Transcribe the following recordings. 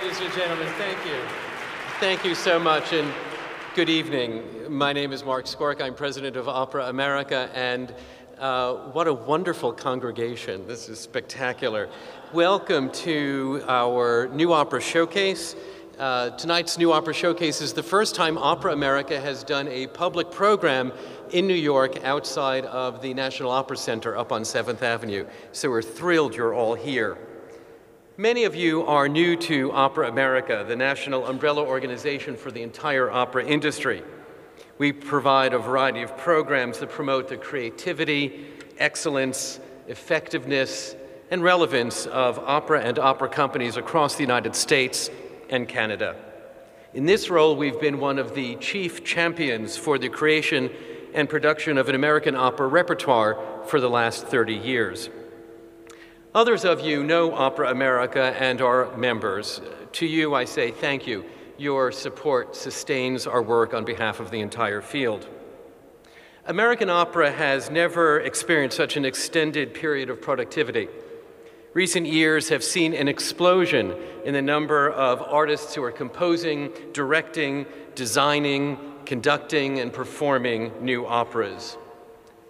Ladies and gentlemen, thank you. Thank you so much, and good evening. My name is Mark Skork. I'm president of Opera America, and what a wonderful congregation. This is spectacular. Welcome to our New Opera Showcase. Tonight's New Opera Showcase is the first time Opera America has done a public program in New York outside of the National Opera Center up on 7th Avenue. So we're thrilled you're all here. Many of you are new to Opera America, the national umbrella organization for the entire opera industry. We provide a variety of programs that promote the creativity, excellence, effectiveness, and relevance of opera and opera companies across the United States and Canada. In this role, we've been one of the chief champions for the creation and production of an American opera repertoire for the last 30 years. Others of you know Opera America and are members. To you, I say thank you. Your support sustains our work on behalf of the entire field. American opera has never experienced such an extended period of productivity. Recent years have seen an explosion in the number of artists who are composing, directing, designing, conducting, and performing new operas.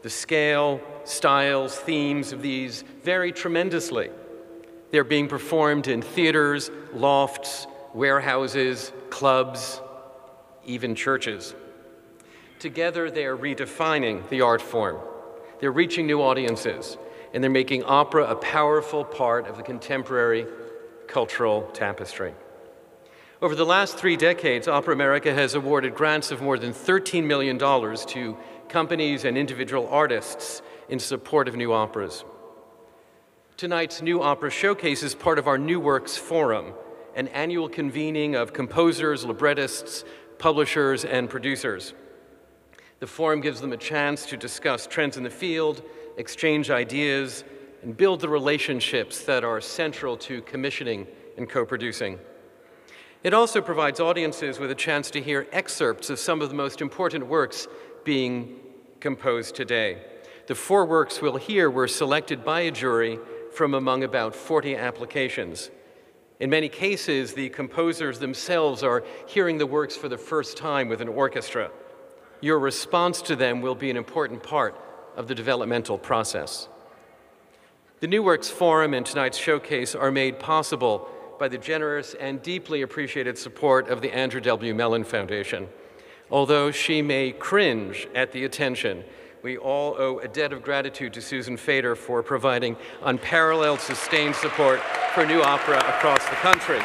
The scale, styles, themes of these vary tremendously. They're being performed in theaters, lofts, warehouses, clubs, even churches. Together, they are redefining the art form. They're reaching new audiences, and they're making opera a powerful part of the contemporary cultural tapestry. Over the last 3 decades, Opera America has awarded grants of more than $13 million to companies and individual artists in support of new operas. Tonight's New Opera Showcase is part of our New Works Forum, an annual convening of composers, librettists, publishers, and producers. The forum gives them a chance to discuss trends in the field, exchange ideas, and build the relationships that are central to commissioning and co-producing. It also provides audiences with a chance to hear excerpts of some of the most important works being composed today. The 4 works we'll hear were selected by a jury from among about 40 applications. In many cases, the composers themselves are hearing the works for the first time with an orchestra. Your response to them will be an important part of the developmental process. The New Works Forum and tonight's showcase are made possible by the generous and deeply appreciated support of the Andrew W. Mellon Foundation. Although she may cringe at the attention, we all owe a debt of gratitude to Susan Fader for providing unparalleled, sustained support for new opera across the country.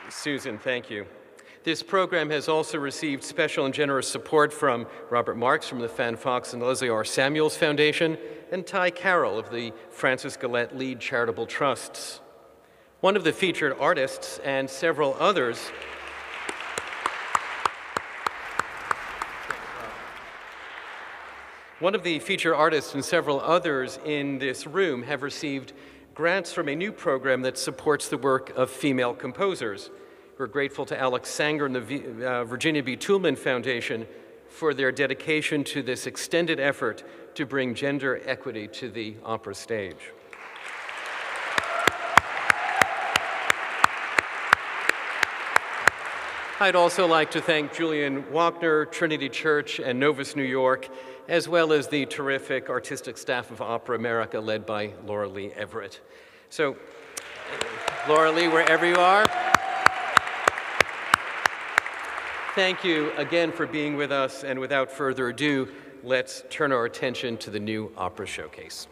Susan, thank you. This program has also received special and generous support from Robert Marks from the Fan Fox and Leslie R. Samuels Foundation and Ty Carroll of the Francis Gillette Lead Charitable Trusts. One of the featured artists and several others in this room have received grants from a new program that supports the work of female composers. We're grateful to Aleksandra and the Virginia B. Toulmin Foundation for their dedication to this extended effort to bring gender equity to the opera stage. I'd also like to thank Julian Wachner, Trinity Church, and Novus New York, as well as the terrific artistic staff of Opera America led by Laura Lee Everett. So, Laura Lee, wherever you are, thank you again for being with us, and without further ado, let's turn our attention to the New Opera Showcase.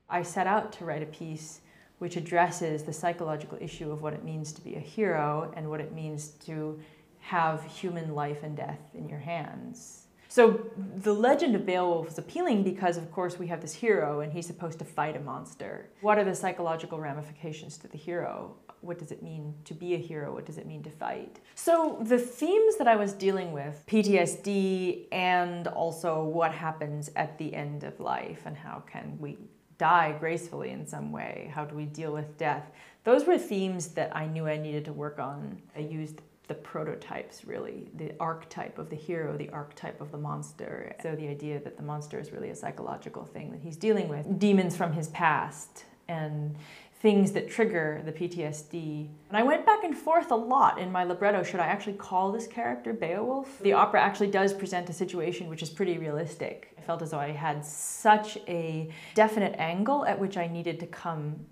I set out to write a piece which addresses the psychological issue of what it means to be a hero and what it means to have human life and death in your hands. So the legend of Beowulf is appealing because, of course, we have this hero and he's supposed to fight a monster. What are the psychological ramifications to the hero? What does it mean to be a hero? What does it mean to fight? So the themes that I was dealing with, PTSD and also what happens at the end of life and how can we die gracefully in some way? How do we deal with death? Those were themes that I knew I needed to work on. I used the prototypes, really, the archetype of the hero, the archetype of the monster. So the idea that the monster is really a psychological thing that he's dealing with, demons from his past and things that trigger the PTSD. And I went back and forth a lot in my libretto. Should I actually call this character Beowulf? The opera actually does present a situation which is pretty realistic. I felt as though I had such a definite angle at which I needed to come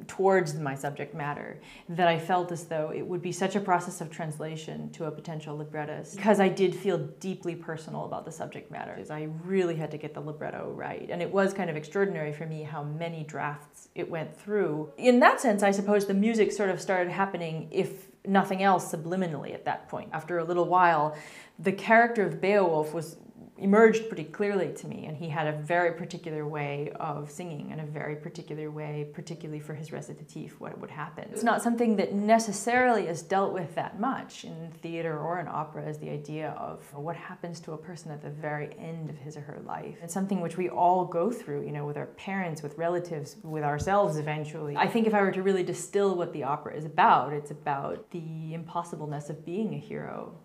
towards my subject matter that I felt as though it would be such a process of translation to a potential librettist, because I did feel deeply personal about the subject matter. I really had to get the libretto right, and it was kind of extraordinary for me how many drafts it went through. In that sense, I suppose the music sort of started happening, if nothing else, subliminally at that point. After a little while, the character of Beowulf emerged pretty clearly to me, and he had a very particular way of singing and a very particular way, particularly for his recitative, what would happen. It's not something that necessarily is dealt with that much in theater or in opera, is the idea of what happens to a person at the very end of his or her life. It's something which we all go through, you know, with our parents, with relatives, with ourselves eventually. I think if I were to really distill what the opera is about, it's about the impossibleness of being a hero.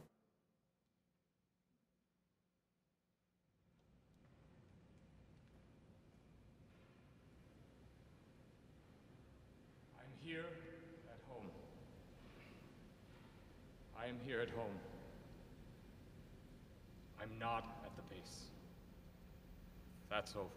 Here at home. I am here at home. I'm not at the base. That's over.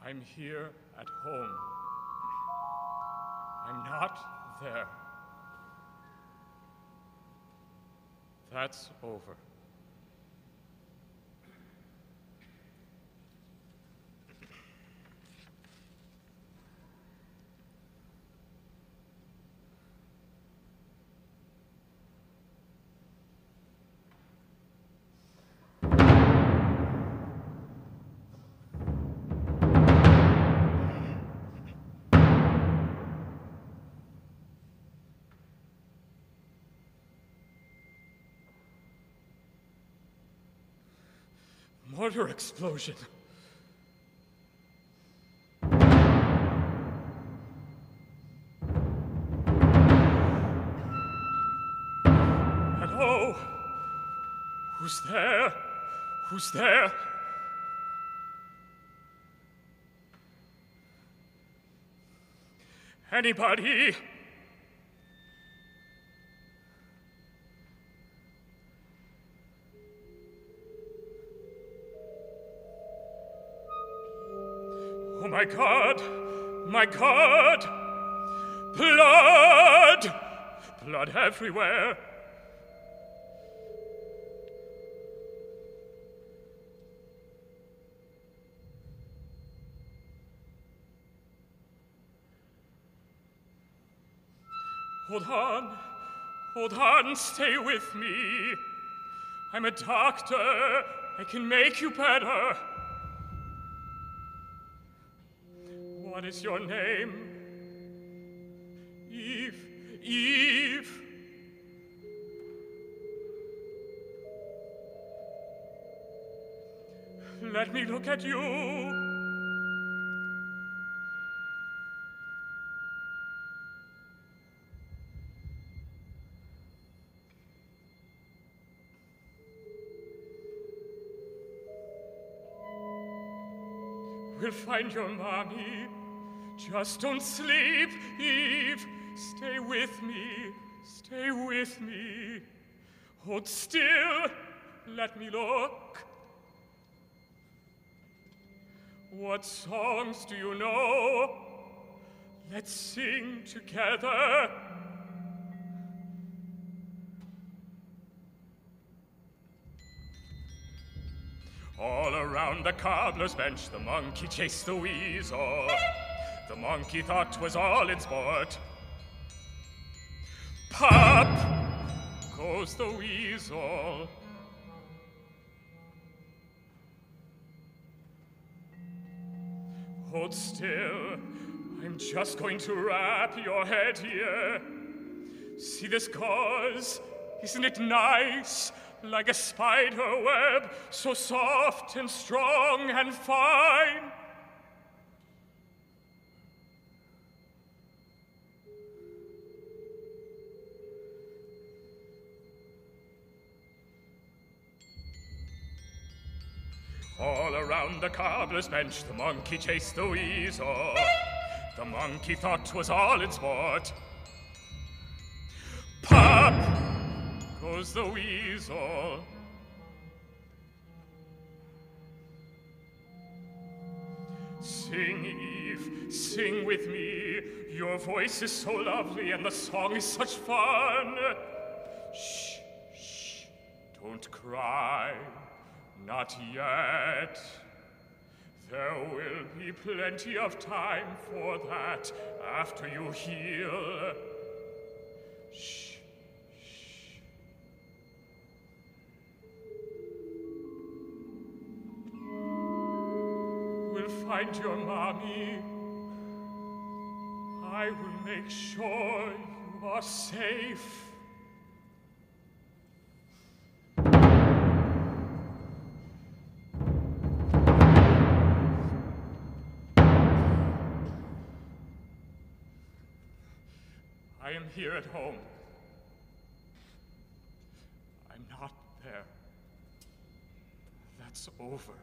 I'm here at home. I'm not there. That's over. mortar explosion. Hello? Who's there? Who's there? Anybody? Oh my God! My God! Blood! Blood everywhere! Hold on, stay with me. I'm a doctor, I can make you better. What is your name? Eve. Let me look at you. We'll find your mommy. Just don't sleep, Eve. Stay with me. Stay with me. Hold still. Let me look. What songs do you know? Let's sing together. All around the cobbler's bench, the monkey chased the weasel. The monkey thought 'twas all in sport. Pop goes the weasel. Hold still, I'm just going to wrap your head here. See this gauze? Isn't it nice? Like a spider web, so soft and strong and fine. All around the cobbler's bench, the monkey chased the weasel. The monkey thought 'twas all in sport. Pop goes the weasel. Sing, Eve, sing with me. Your voice is so lovely and the song is such fun. Shh, shh, don't cry, not yet. There will be plenty of time for that after you heal. Shh. Find your mommy. I will make sure you are safe. I am here at home. I'm not there. That's over.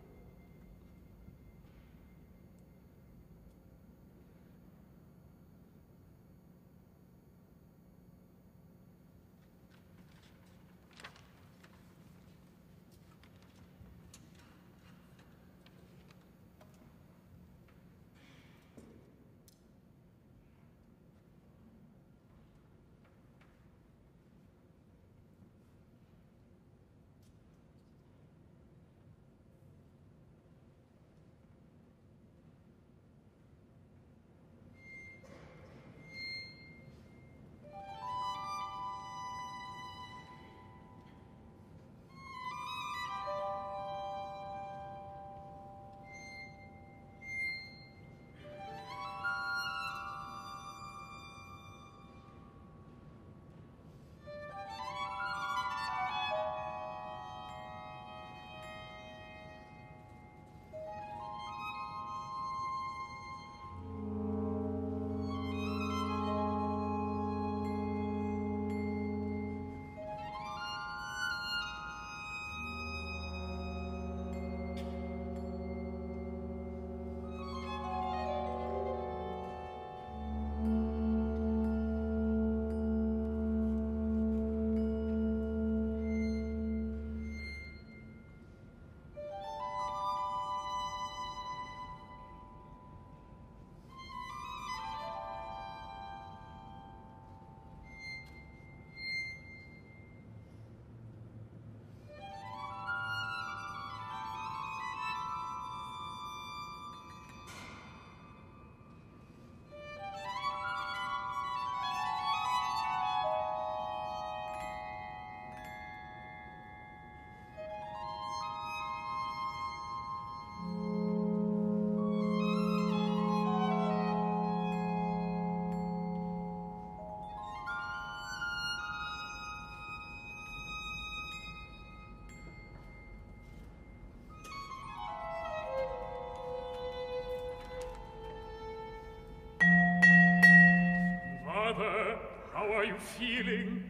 feeling?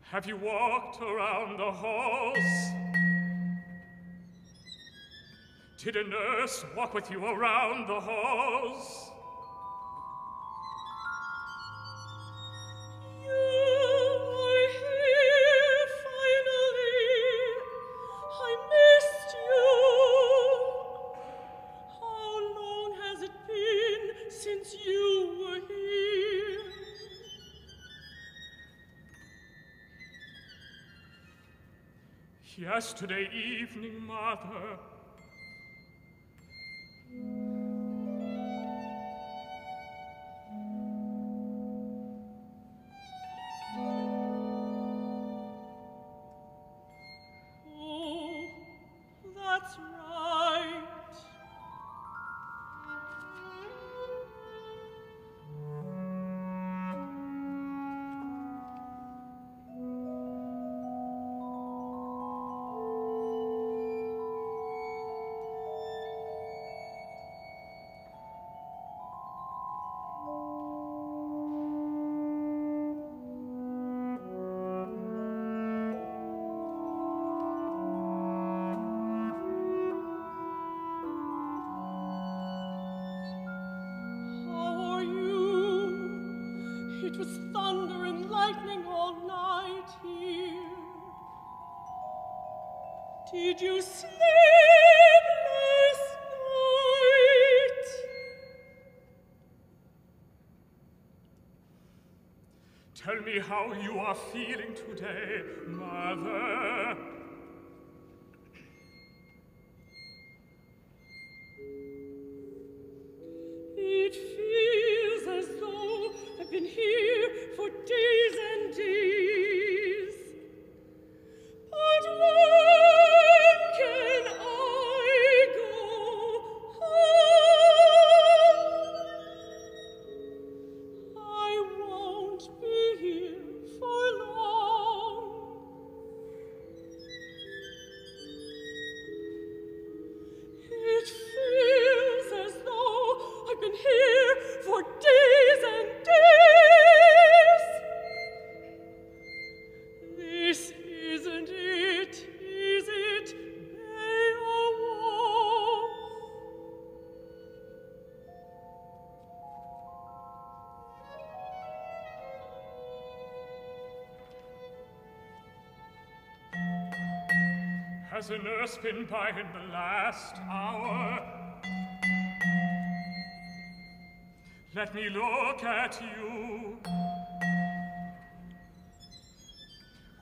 Have you walked around the halls? Did a nurse walk with you around the halls? Yesterday evening, Mother. Oh, that's right. It was thunder and lightning all night here. Did you sleep last night? Tell me how you are feeling today, Mother. It feels as though I've been here for days and days. But when can I go home? I won't be here for long. It feels as though I've been here for days and days. This isn't it, is it, Beowulf? Has a nurse been by in the last hour? Let me look at you.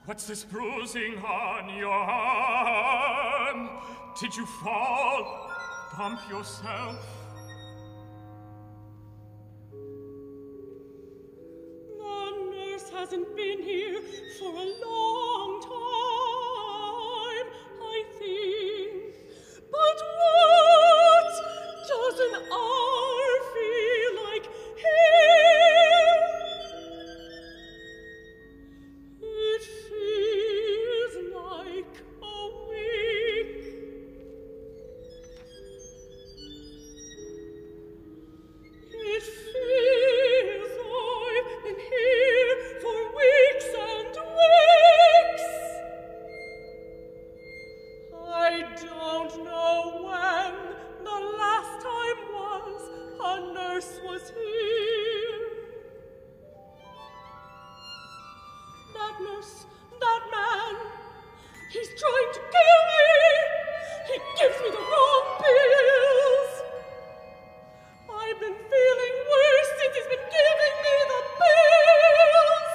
What's this bruising on your arm? Did you fall? Bump yourself? The nurse hasn't been here for a long time, I think. But what does an hour feel like here? It feels like a week. It feels I've been here for weeks and weeks. I don't know when the last time was a nurse was here. That nurse, that man, he's trying to kill me. He gives me the wrong pills. I've been feeling worse since he's been giving me the pills.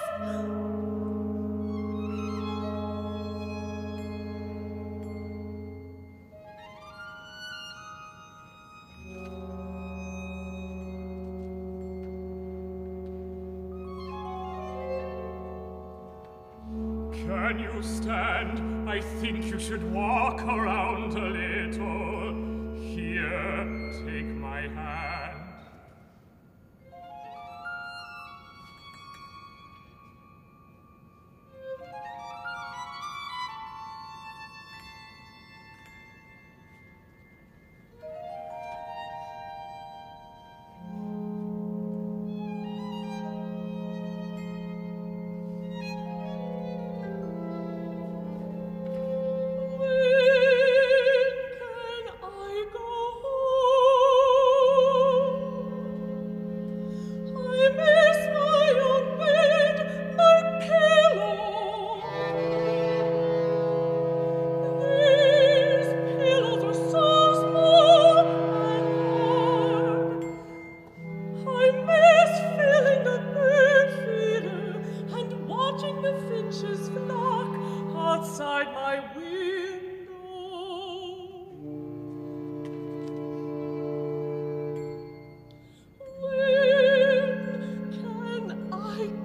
Can you stand? I think you should walk around a little. Here, take my hand.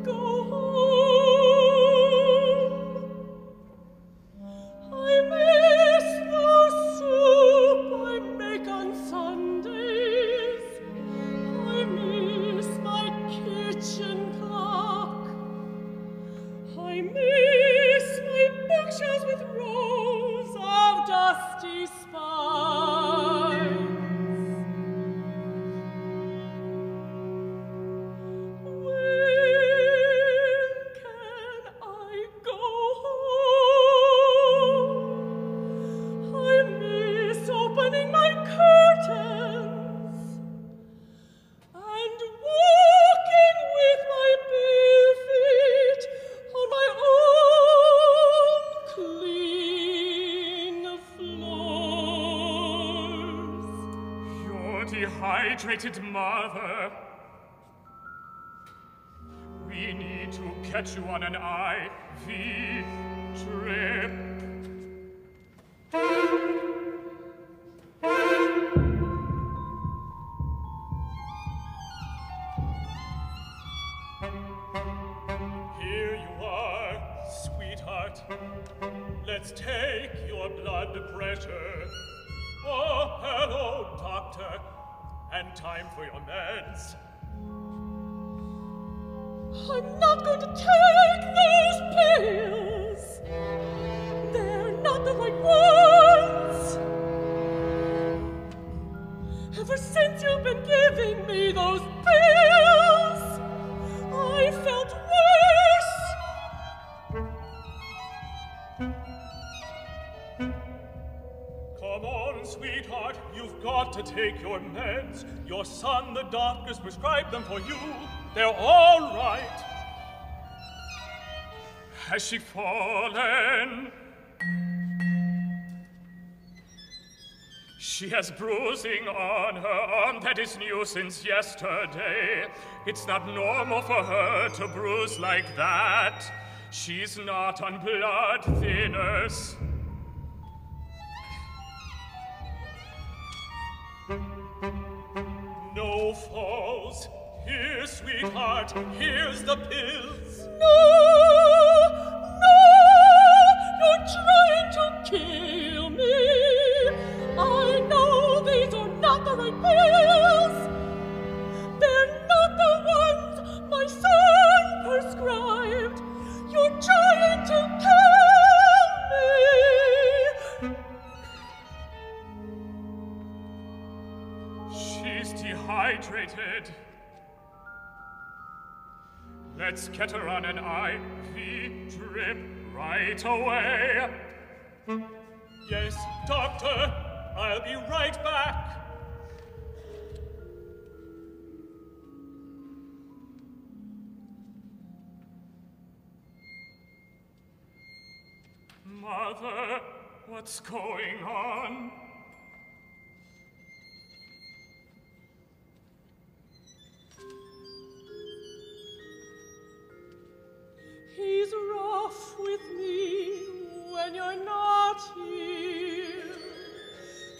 go home. I miss the soup I make on Sundays. I miss my kitchen clock. I miss my bookshelves with rows of dusty spines. When can I go home? I miss opening my curtains and walking with my bare feet on my own clean floors. Your dehydrated mother. We need to catch you on an IV drip. Here you are, sweetheart. Let's take your blood pressure. Oh, hello, doctor. And time for your meds. I'm not going to take those pills. They're not the right ones. Ever since you've been giving me those pills, I felt worse. Come on, sweetheart, you've got to take your meds. Your son, the doctors prescribed them for you. They're all right. Has she fallen? She has bruising on her arm that is new since yesterday. It's not normal for her to bruise like that. She's not on blood thinners. No falls. Here, sweetheart, here's the pills. No, you're trying to kill me. I know these are not the right pills. They're not the ones my son prescribed. You're trying to kill me. She's dehydrated. Let's get her on an IV drip right away. Yes, doctor, I'll be right back. Mother, what's going on? He's rough with me when you're not here.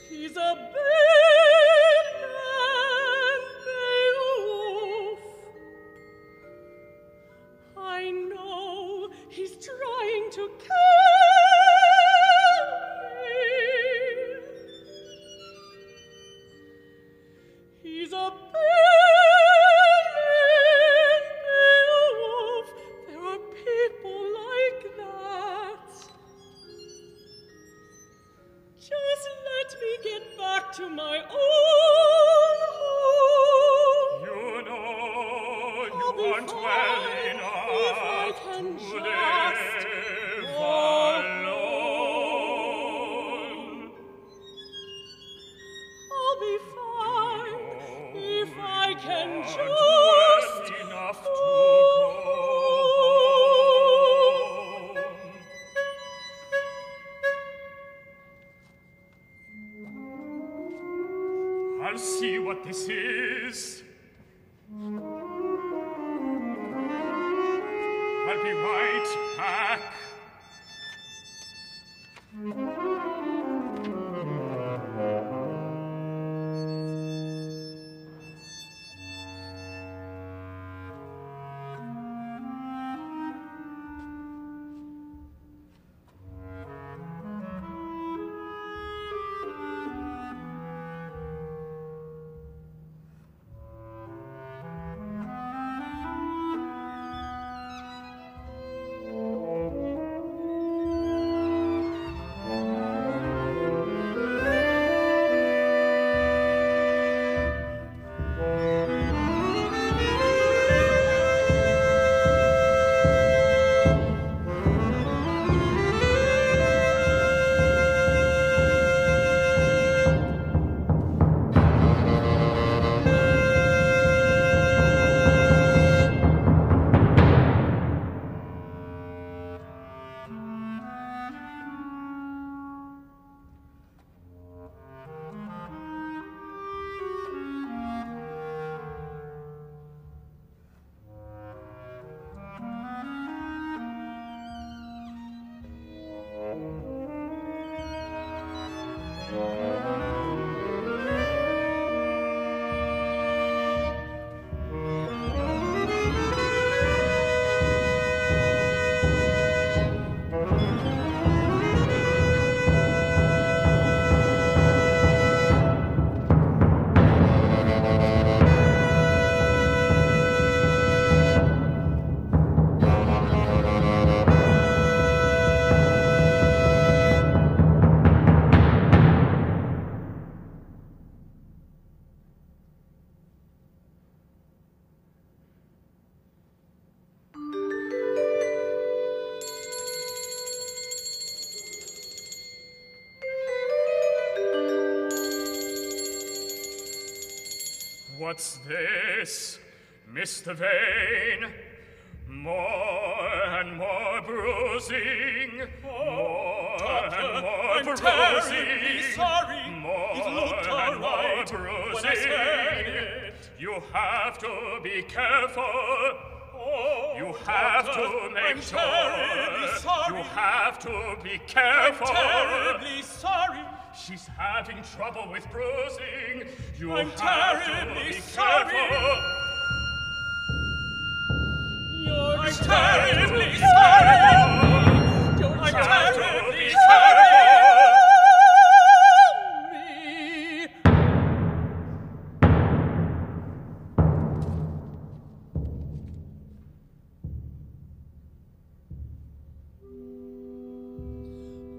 He's a big man, Beowulf. I know he's trying to kill me. He's a big man, Beowulf. There are people like that. Just let me get back to my own home. You know you I'll be aren't well fine enough if I can to just live go alone. I'll be fine if I can You just aren't well enough to go home. I'll see what this is. I'll be right back. What's this, Mr. Vane? More and more bruising. More and more I'm bruising. terribly sorry. More It looked and all more right bruising. when I said it. You have to be careful. Oh, You have Doctor, to make I'm sure. terribly sorry. You have to be I'm careful. terribly sorry. She's having trouble with bruising. You I'm have terribly to be sorry. careful. I'm terribly sorry. I'm terribly sorry. Me.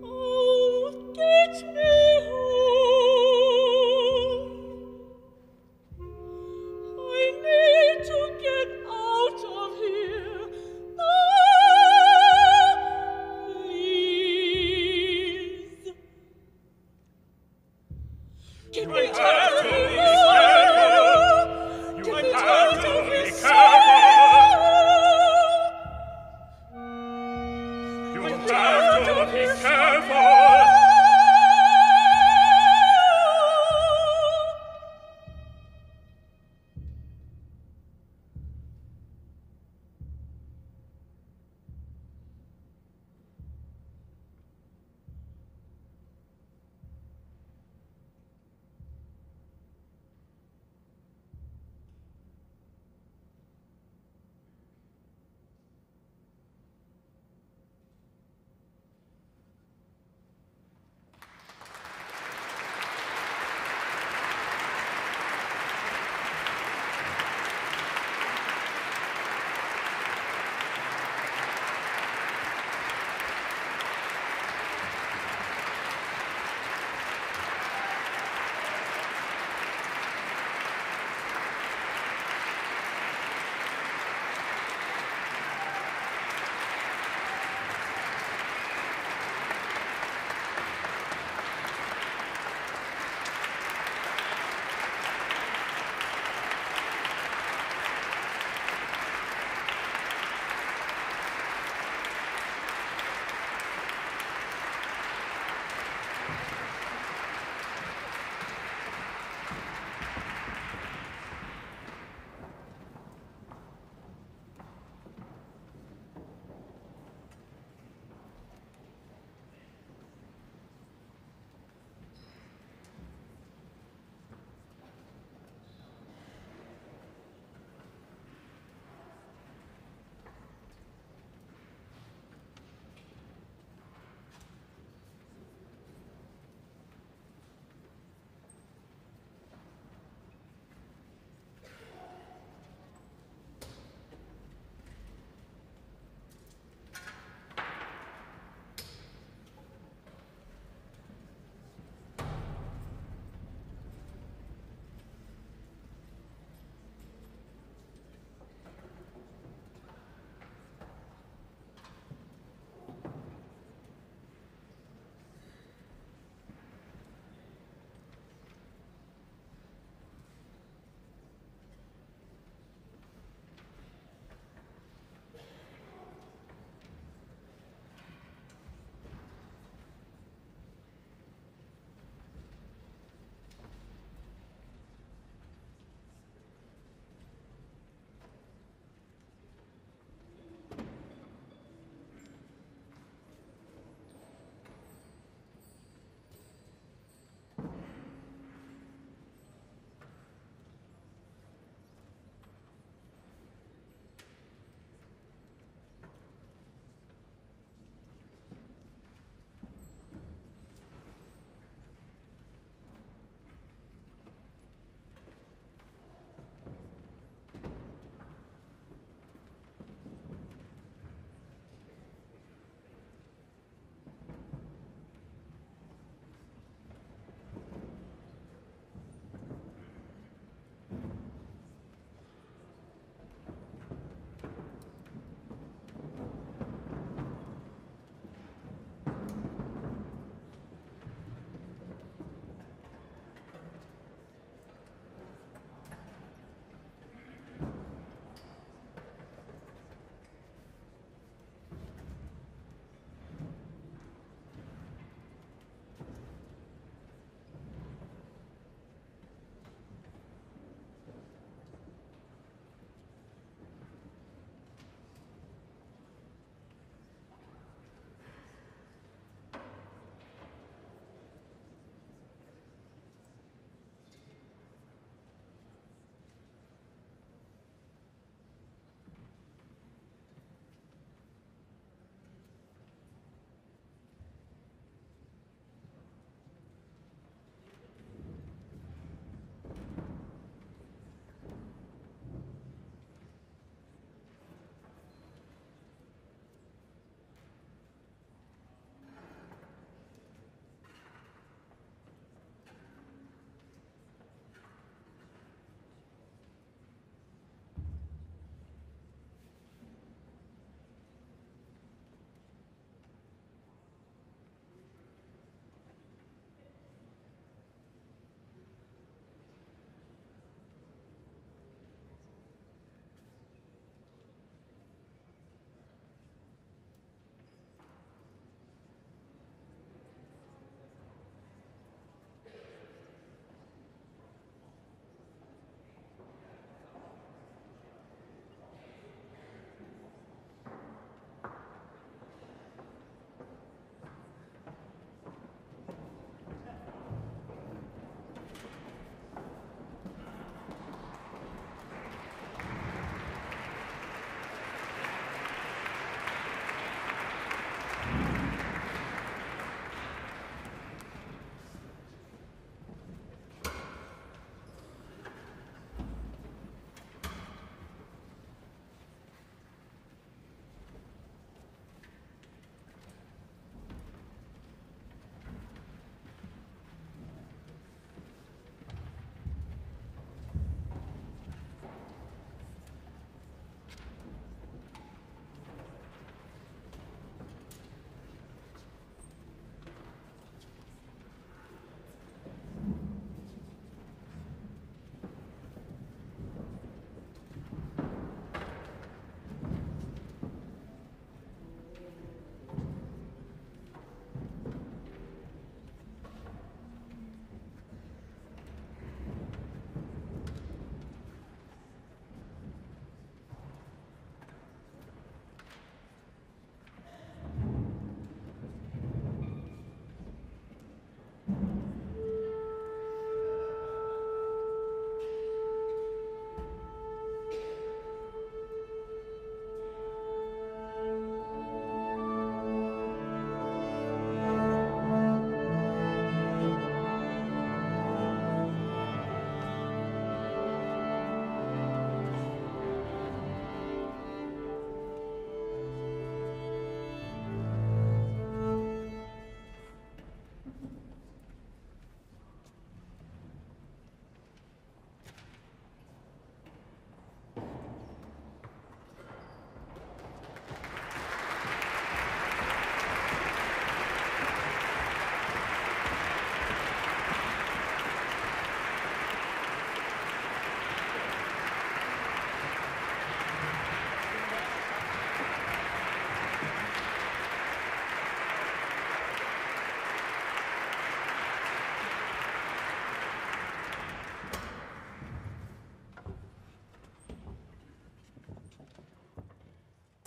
Oh, get me home. I need to get out of here.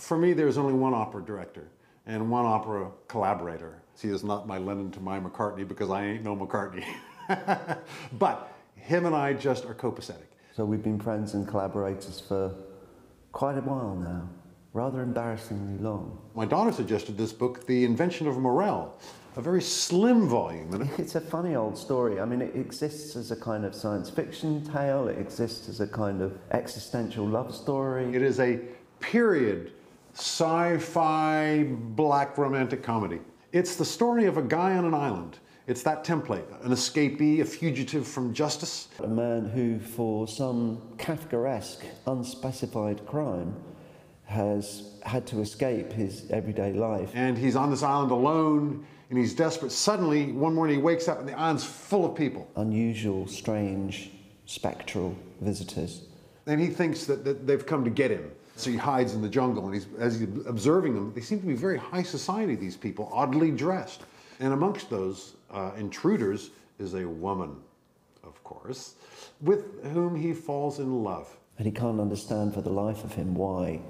For me, there's only one opera director and one opera collaborator. He is not my Lennon to my McCartney because I ain't no McCartney. But him and I just are copacetic. So we've been friends and collaborators for quite a while now, rather embarrassingly long. My daughter suggested this book, The Invention of Morel, a very slim volume. It's a funny old story. I mean, it exists as a kind of science fiction tale, it exists as a kind of existential love story. It is a period sci-fi black romantic comedy. It's the story of a guy on an island. It's that template, an escapee, a fugitive from justice. A man who, for some Kafkaesque, unspecified crime, has had to escape his everyday life. And he's on this island alone, and he's desperate. Suddenly, one morning he wakes up and the island's full of people. Unusual, strange, spectral visitors. And he thinks that they've come to get him. So he hides in the jungle, and as he's observing them, they seem to be very high society, these people, oddly dressed. And amongst those intruders is a woman, of course, with whom he falls in love. And he can't understand for the life of him why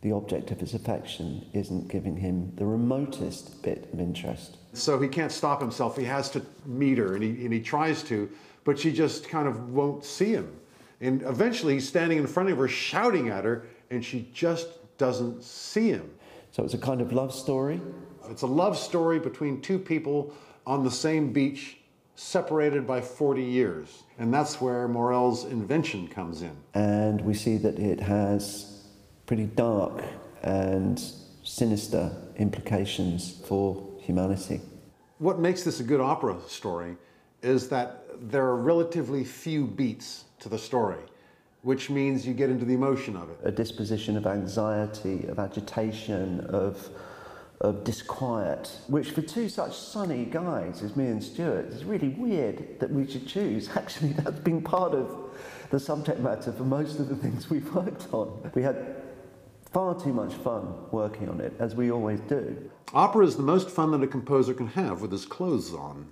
the object of his affection isn't giving him the remotest bit of interest. So he can't stop himself. He has to meet her, and he tries to, but she just kind of won't see him. And eventually he's standing in front of her shouting at her, and she just doesn't see him. So it's a kind of love story? It's a love story between two people on the same beach, separated by 40 years. And that's where Morel's invention comes in. And we see that it has pretty dark and sinister implications for humanity. What makes this a good opera story is that there are relatively few beats to the story, which means you get into the emotion of it. A disposition of anxiety, of agitation, of disquiet, which for two such sunny guys as me and Stewart, is really weird that we should choose. Actually, that's been part of the subject matter for most of the things we've worked on. We had far too much fun working on it, as we always do. Opera is the most fun that a composer can have with his clothes on.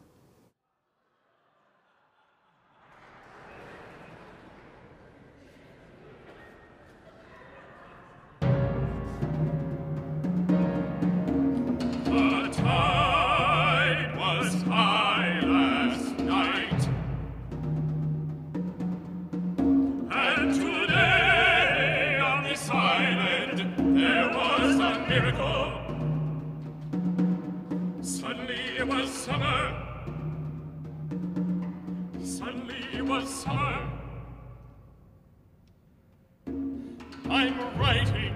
I'm writing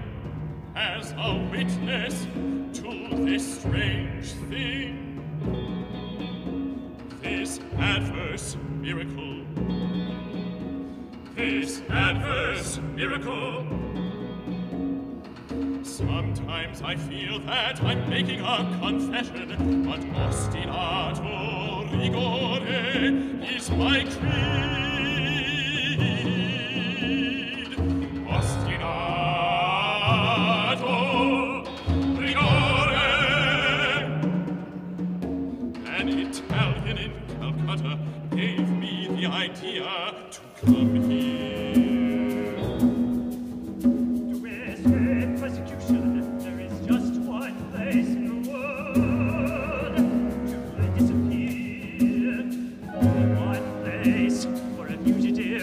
as a witness to this strange thing, this adverse miracle, this adverse miracle. Sometimes I feel that I'm making a confession, but ostinato rigore is my creed. Ostinato rigore. An Italian in Calcutta gave me the idea to come here.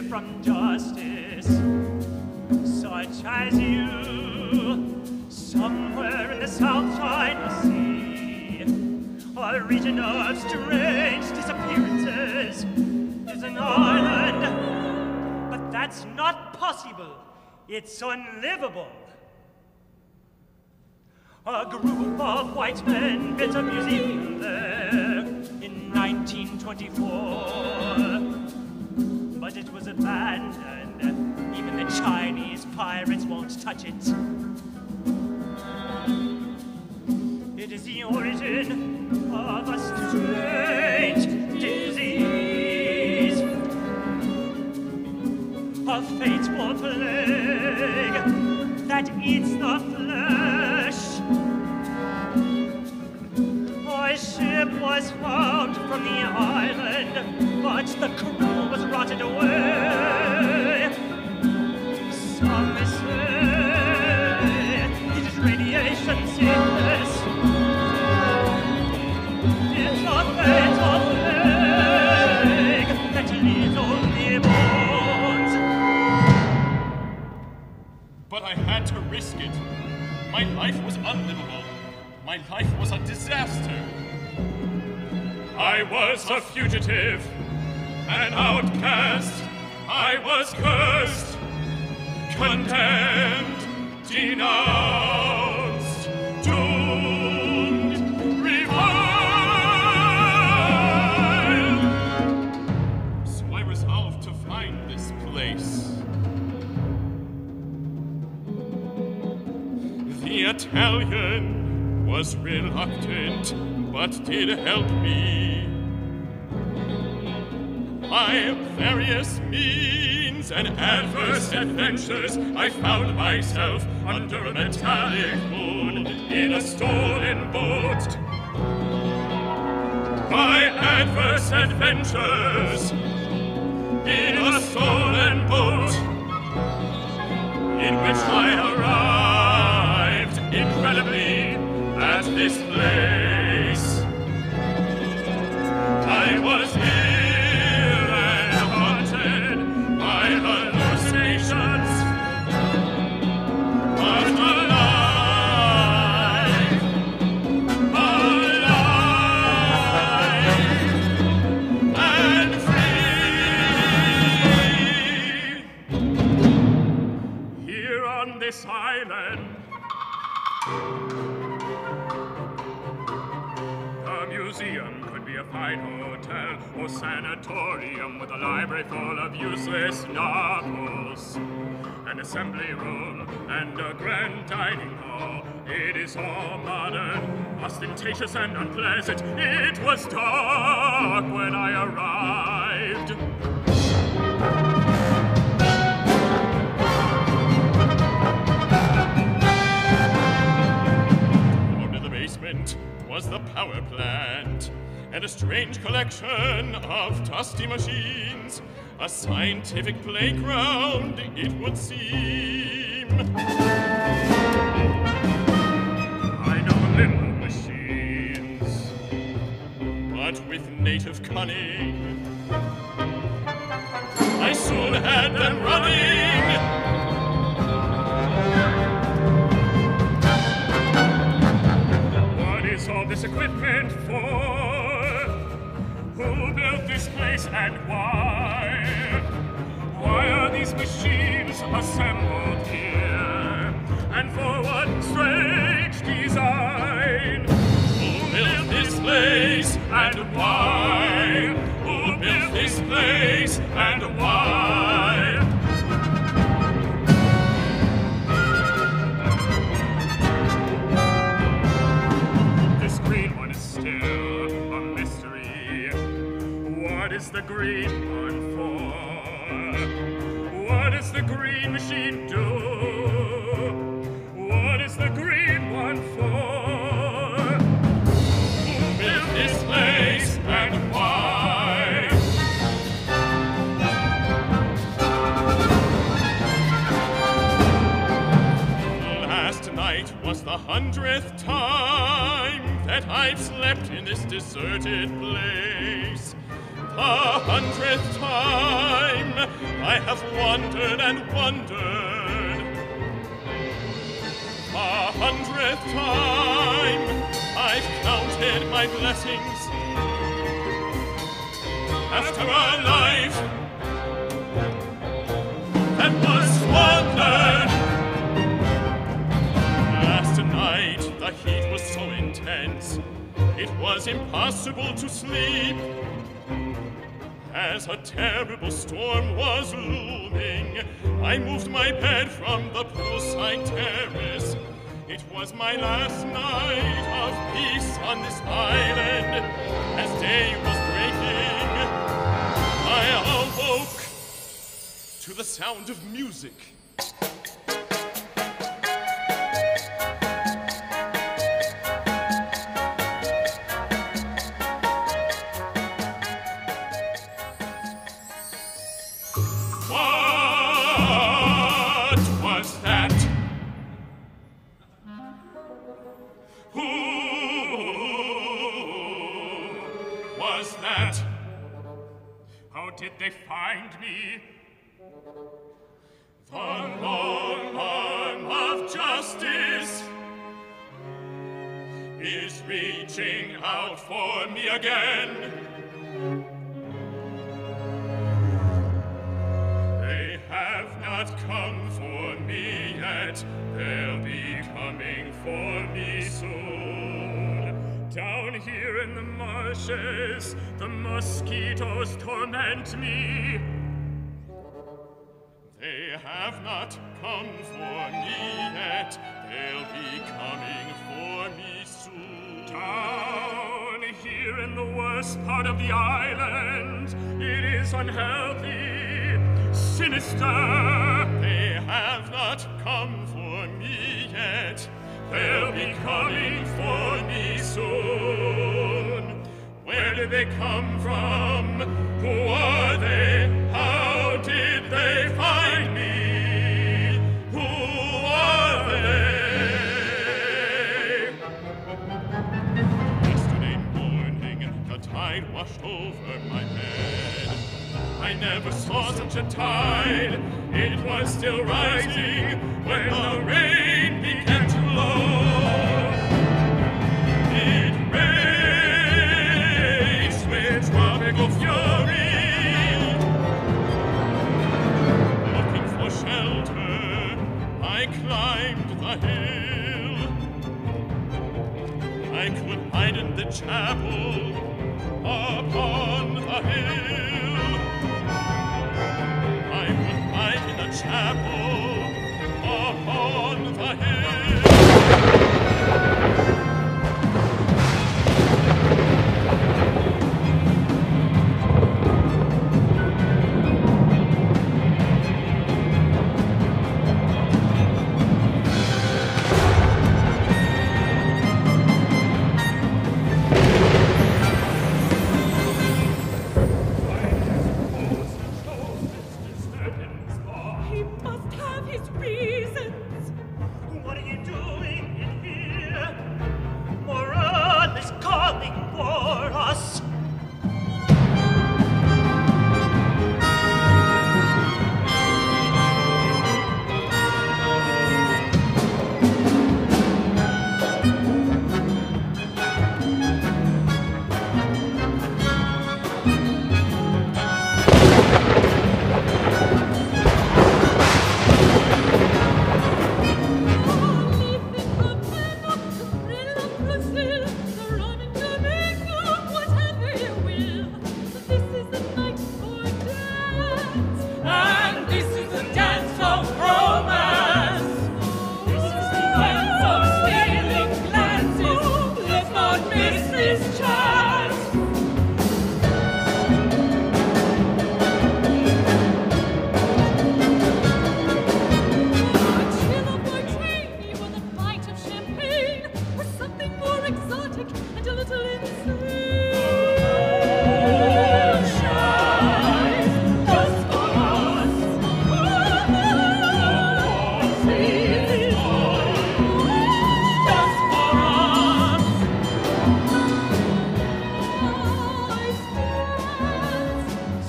From justice, such as you, somewhere in the South China Sea, a region of strange disappearances, is an island, but that's not possible. It's unlivable. A group of white men built a museum there in 1924. But it was abandoned. Even the Chinese pirates won't touch it. It is the origin of a strange disease, a fateful plague that eats the flesh. A ship was found from the island, but the crew was rotted away. Some say to risk it. My life was unlivable. My life was a disaster. I was a fugitive, an outcast. I was cursed, condemned, denounced, doomed, reviled. So I resolved to find this place. The Italian was reluctant, but did help me. By various means and adverse adventures, I found myself under a metallic moon in a stolen boat. By adverse adventures, in a stolen boat, in which I arrived incredibly at this place. I was ill and haunted by hallucinations, but alive, and free. Here on this island, a museum could be a fine hotel or sanatorium with a library full of useless novels, an assembly room and a grand dining hall. It is all modern, ostentatious and unpleasant. It was dark when I arrived. Was the power plant, and a strange collection of dusty machines, a scientific playground, it would seem. I know little machines, but with native cunning, I soon had them running. All this equipment for? Who built this place and why? Why are these machines assembled here? And for what strange design? Who built this place and why? Who built this place and why? What is the green one for? What does the green machine do? What is the green one for? Who built this place and why? Last night was the 100th time that I've slept in this deserted place. The 100th time I have wondered and wondered. The 100th time I've counted my blessings. After a life that was squandered. Last night the heat was so intense, it was impossible to sleep. As a terrible storm was looming, I moved my bed from the poolside terrace. It was my last night of peace on this island. As day was breaking, I awoke to the sound of music. Did they find me? The long arm of justice is reaching out for me again. They have not come for me yet, they'll be coming for me soon. Down here in the marshes, the mosquitoes torment me. They have not come for me yet, they'll be coming for me soon. Down here in the worst part of the island, it is unhealthy, sinister. They have not come for me yet, they'll be coming for me soon. Where did they come from? Who are they? How did they find me? Who are they? Yesterday morning, the tide washed over my head. I never saw such a tide. It was still rising when the rain began to blow. It raged with tropical fury. Looking for shelter, I climbed the hill. I could hide in the chapel upon the hill. I would hide in the chapel upon the hill. He must have his reasons. What are you doing in here? Morel is calling for us. And this is the dance of romance. This is the end of stealing glances. Let's not miss this chance. Sheila portrayed me with a bite of champagne, or something more exotic and a little insane. Just for us. Just for us.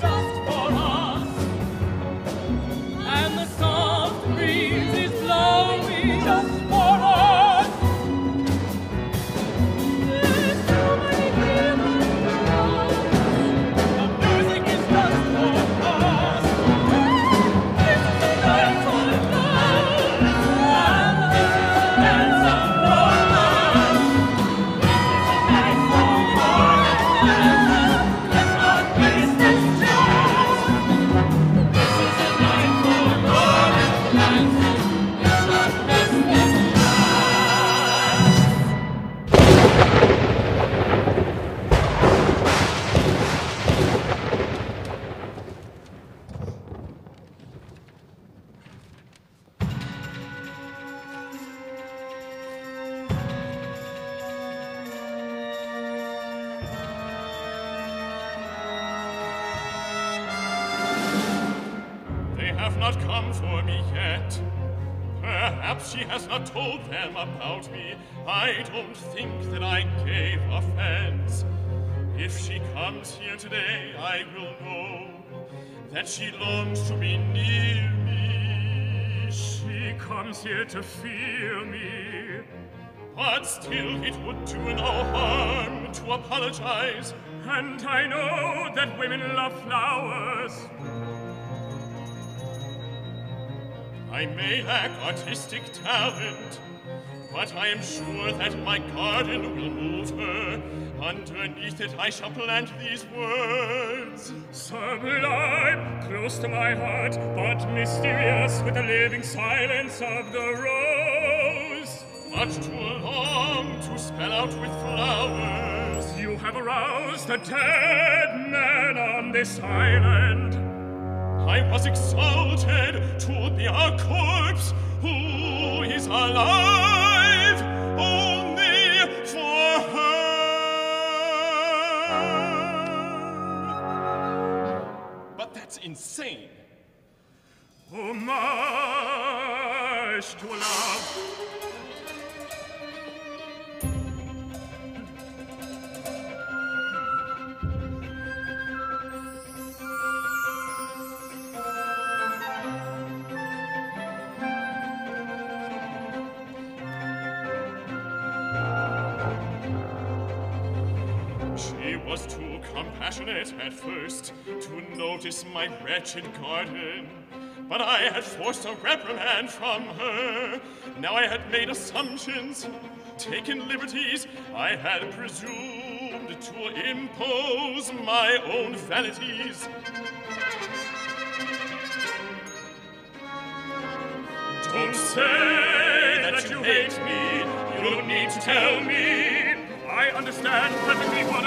Just for us. And the soft breeze is blowing just for us. There's so many people around. The music is just for us. This is the night for love. And this is the dance of romance. This is the night for more than let's not miss this chance. This is the night for more than glances. Let's not miss this chance. They have not come for me yet. Perhaps she has not told them about me. I don't think that I gave offense. If she comes here today, I will know that she longs to be near me. She comes here to feel me, but still it would do no harm to apologize. And I know that women love flowers. I may lack artistic talent, but I am sure that my garden will move her. Underneath it I shall plant these words. Sublime, close to my heart, but mysterious with the living silence of the rose. Much too long to spell out with flowers. You have aroused a dead man on this island. I was exalted to be a corpse who is alive only for her. But that's insane. Homage to love. Was too compassionate at first to notice my wretched garden, but I had forced a reprimand from her. Now I had made assumptions, taken liberties. I had presumed to impose my own vanities. Don't say that you hate me. You don't need to tell me. I understand perfectly what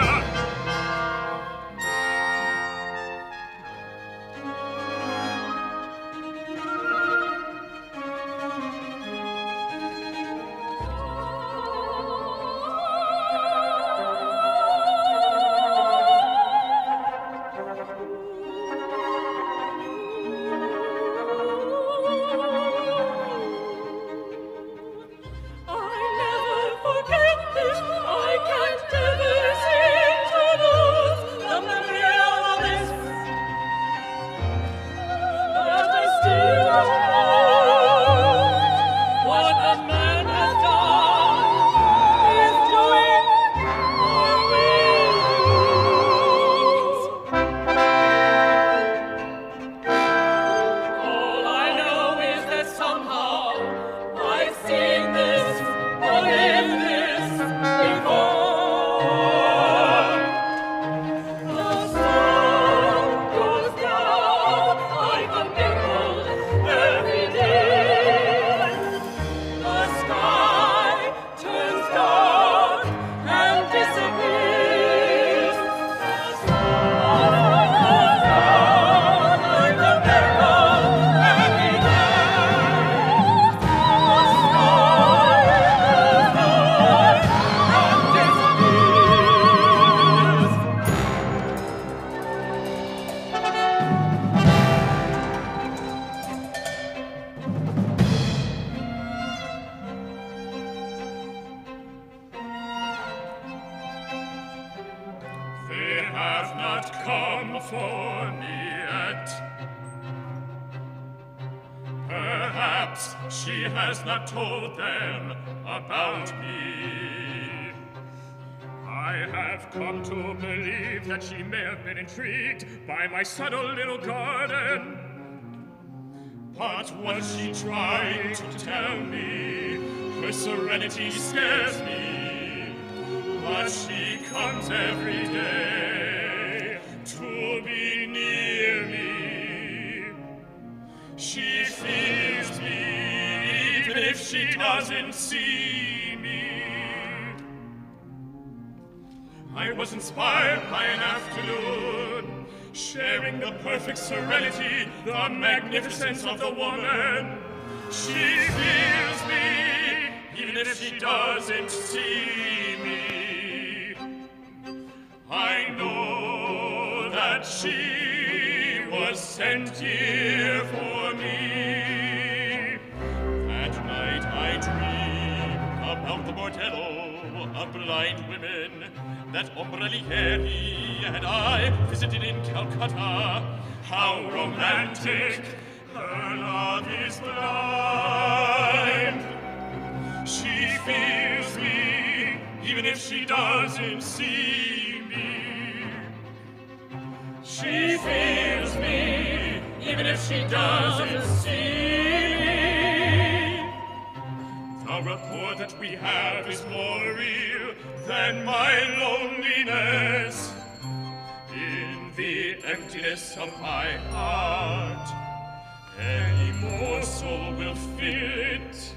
by my subtle little garden. But what she tried to tell me, her serenity scares me. But she comes every day to be near me. She feels me even if she doesn't see me. I was inspired by an afternoon, sharing the perfect serenity, the magnificence of the woman. She feels me, even if she doesn't see me. I know that she was sent here for me. That night I dreamed about the bordello of blind women that Ombralieri and I visited in Calcutta. How romantic, Her love is blind. She feels me, even if she doesn't see me. She feels me, even if she doesn't see me. The rapport that we have is more real than my loneliness. In the emptiness of my heart, any morsel will fill it.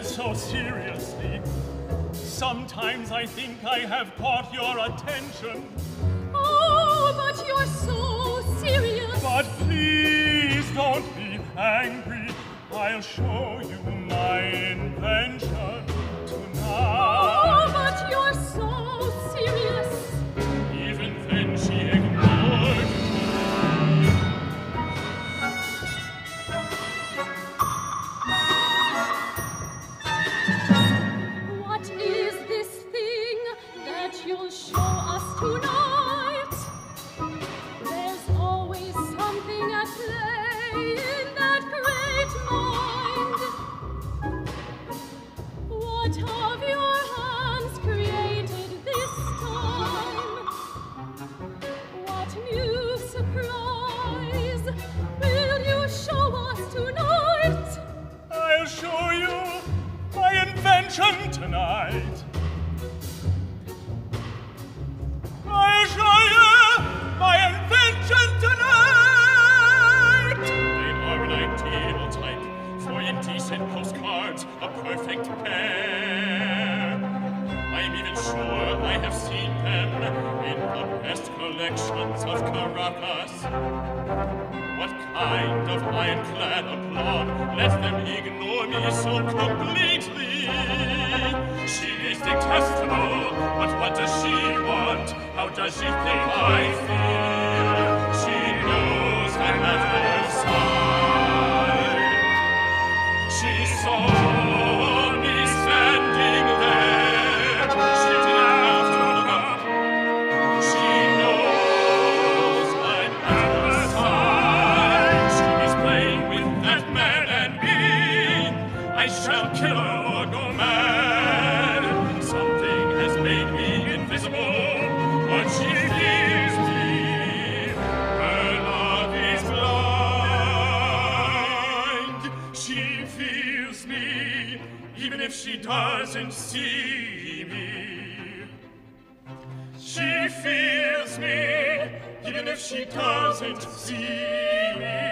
So seriously. Sometimes I think I have caught your attention. Oh, but you're so serious. But please don't be angry. I'll show you my invention tonight. Oh, but you're so serious. Even then she ignored me. You'll show us tonight. There's always something at play in that great mind. What have your hands created this time? What new surprise will you show us tonight? I'll show you my invention tonight. I'll show you my invention tonight! They are an ideal type for indecent postcards, a perfect pair. I'm even sure I have seen them in the best collections of Caracas. What kind of ironclad aplomb. Let them ignore me so completely. She is detestable, but what does she want? How does she think I feel? She knows I'm at her side. She saw me standing there. She didn't have to look up. She knows I'm at her side. She is playing with that man and me. I shall kill her or go mad. Something has made me invisible, but she fears me. Her love is blind. She feels me, even if she doesn't see me. She feels me, even if she doesn't see me.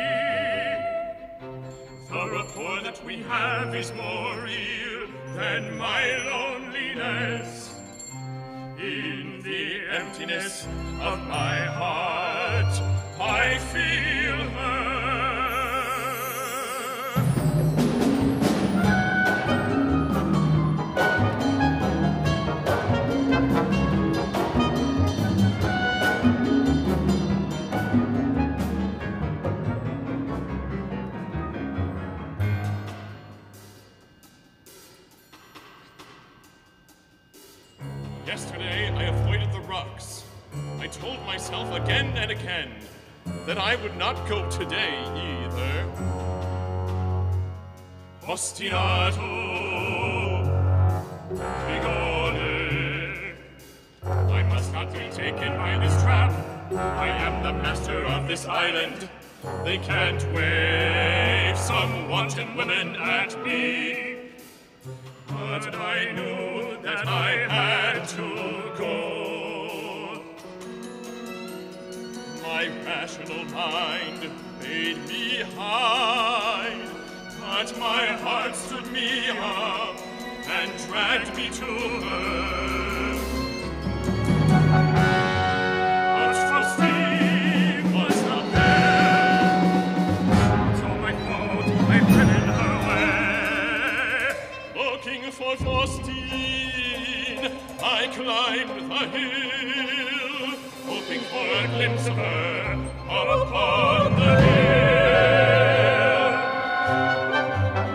The rapport that we have is more real than my loneliness. In the emptiness of my heart, I feel her. Yesterday, I avoided the rucks. I told myself again and again that I would not go today either. Ostinato, rigore. I must not be taken by this trap. I am the master of this island. They can't wave some wanton women at me. But I knew that I had to go. My rational mind made me hide, but my heart stood me up and dragged me to her. But Faustine was not there, so I thought I'd driven her away. Looking for Faustine, I climbed the hill, hoping for a glimpse of her upon the hill.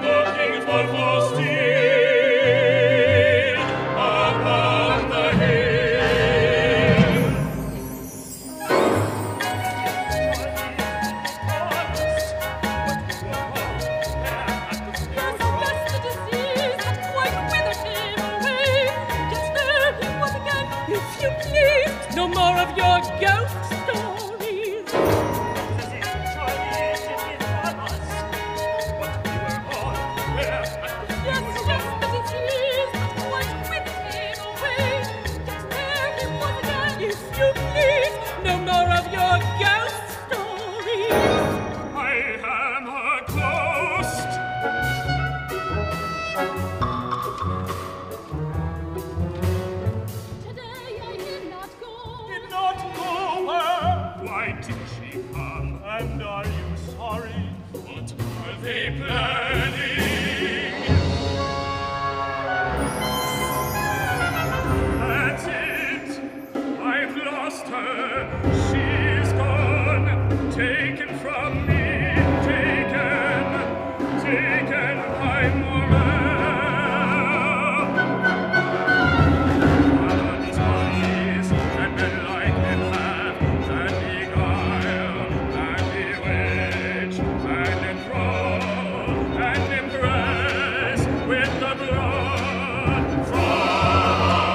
Looking for Faustine upon the hill. The disease that quite withered him away. Just there he was again, if you please. No more of your ghost stories. Yes, the disease that quite withered him away. Just there he was again, if you please. No more of your ghost stories. I am a ghost. Today I did not go. Did not go where? Why did she come? And are you sorry? What are they planning? That's it. I've lost her. She's gone. Taken from me. Taken by Morel. These bodies that men like him have, that beguile, and bewitch, and enthrall, and impress with the blood fraud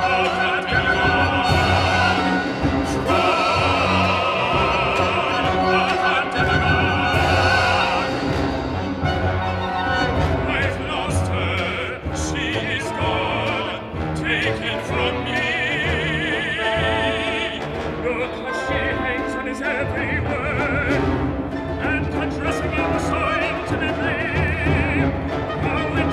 of that demigod. Fraud of that demigod. I've lost her, she is gone, taken from me. Look how she hangs on his every word, and undressing him so intimately. How it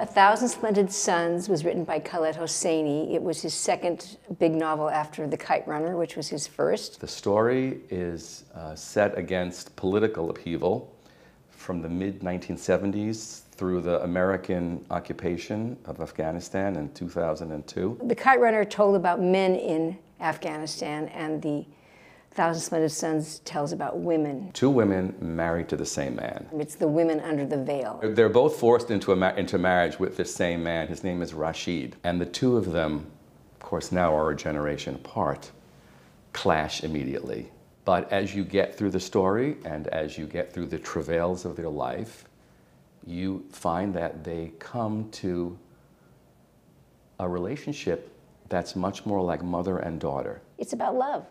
A Thousand Splendid Suns was written by Khaled Hosseini. It was his second big novel after The Kite Runner, which was his first. The story is set against political upheaval from the mid-1970s through the American occupation of Afghanistan in 2002. The Kite Runner told about men in Afghanistan, and The Thousand Splendid Suns tells about women. Two women married to the same man. It's the women under the veil. They're both forced into marriage with the same man. His name is Rashid. And the two of them, of course, now are a generation apart, clash immediately. But as you get through the story and as you get through the travails of their life, you find that they come to a relationship that's much more like mother and daughter. It's about love.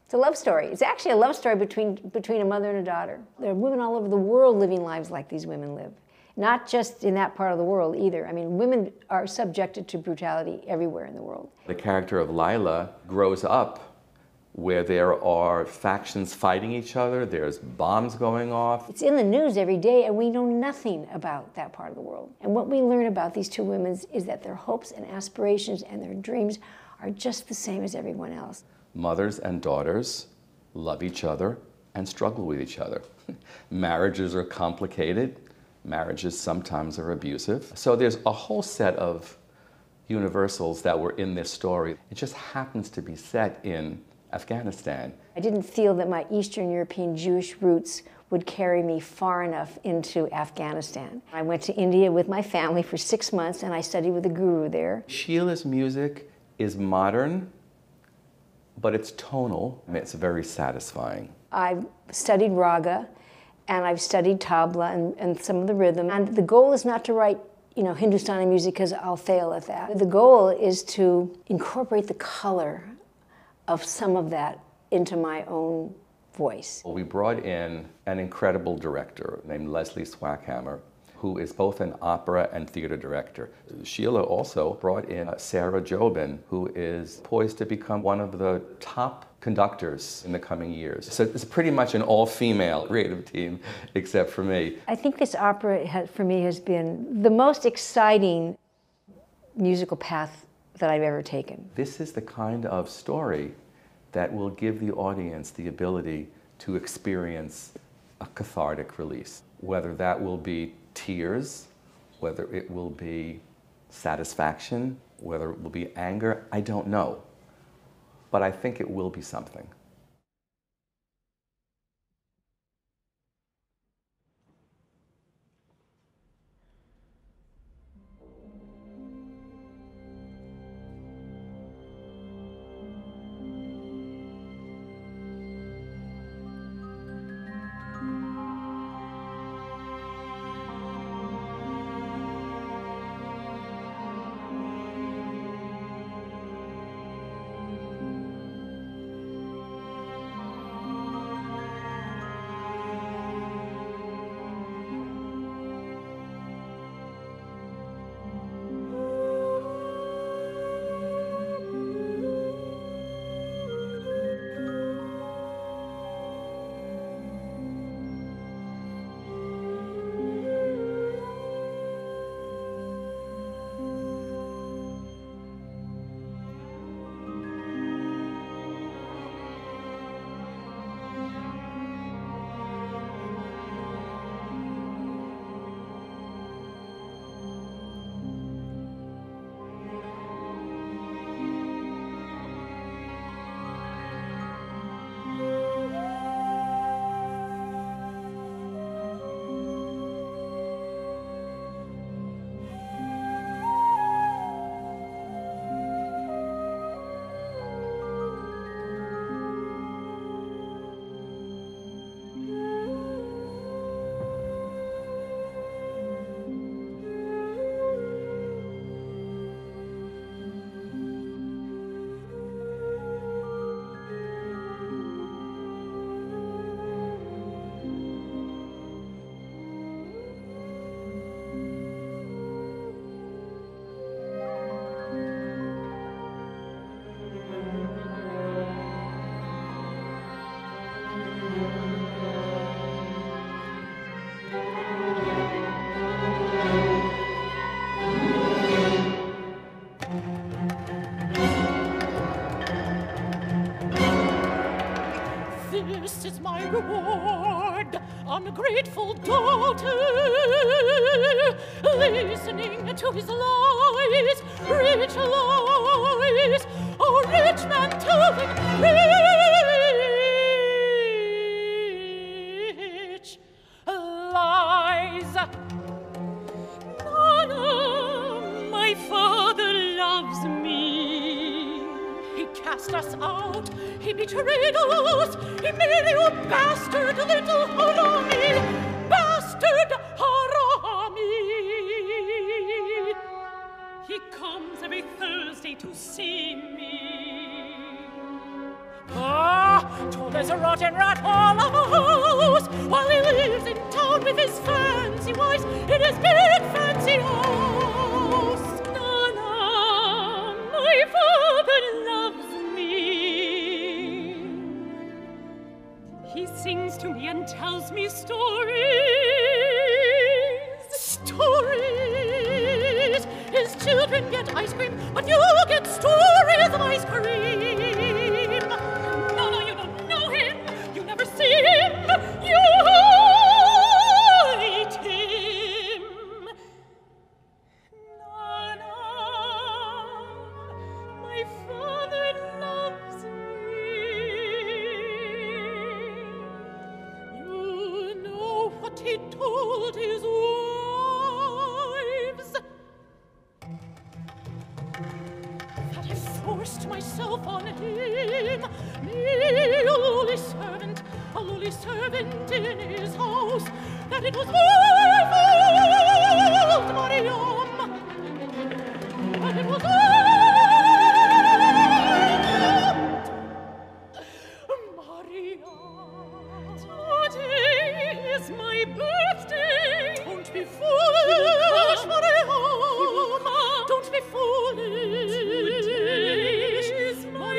It's a love story. It's actually a love story between a mother and a daughter. There are women all over the world living lives like these women live. Not just in that part of the world either. I mean, women are subjected to brutality everywhere in the world. The character of Lila grows up where there are factions fighting each other, there's bombs going off. It's in the news every day, and we know nothing about that part of the world. And what we learn about these two women is that their hopes and aspirations and their dreams are just the same as everyone else. Mothers and daughters love each other and struggle with each other. Marriages are complicated. Marriages sometimes are abusive. So there's a whole set of universals that were in this story. It just happens to be set in Afghanistan. I didn't feel that my Eastern European Jewish roots would carry me far enough into Afghanistan. I went to India with my family for 6 months, and I studied with a guru there. Sheila's music is modern, but it's tonal. It's very satisfying. I've studied raga, and I've studied tabla and some of the rhythm. And the goal is not to write, Hindustani music, because I'll fail at that. The goal is to incorporate the color of some of that into my own voice. We brought in an incredible director named Leslie Swackhammer, who is both an opera and theater director. Sheila also brought in Sara Jobin, who is poised to become one of the top conductors in the coming years. So it's pretty much an all-female creative team, except for me. I think this opera, for me, has been the most exciting musical path that I've ever taken. This is the kind of story that will give the audience the ability to experience a cathartic release. Whether that will be tears, whether it will be satisfaction, whether it will be anger, I don't know. But I think it will be something. This is my reward, ungrateful daughter, listening to his lies, rich lies, a rich man telling rich lies. Nana, my father loves me. He cast us out, he betrayed us, he made you bastard little harami, bastard harami. He comes every Thursday to see me. Ah, there's a rotten rat all of a house, while he lives in town with his fancy wives in his big fancy house. Nana, my father loves me. He sings to me and tells me stories. Stories! His children get ice cream, but you get stories of ice cream. No, you don't know him. You never see him. You hate him. Nana, my father loves me. You know what he told his wives? That I forced myself on him, me, a lowly servant in his house, that it was my fault, Mariam, that it was my fault, Mariam. Today is my birthday. Don't be foolish, Mariam. Don't be foolish. Today is my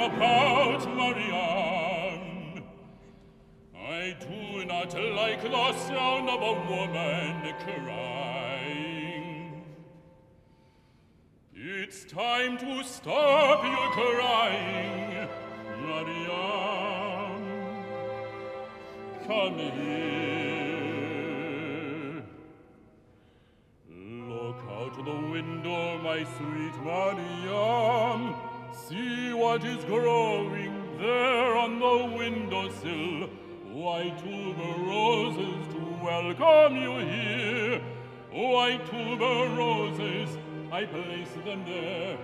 about Marianne. I do not like the sound of a woman crying. It's time to stop your crying, Marianne. Come here. Look out the window, my sweet Marianne. See what is growing there on the windowsill. White tuberoses to welcome you here. White tuberoses, I place them there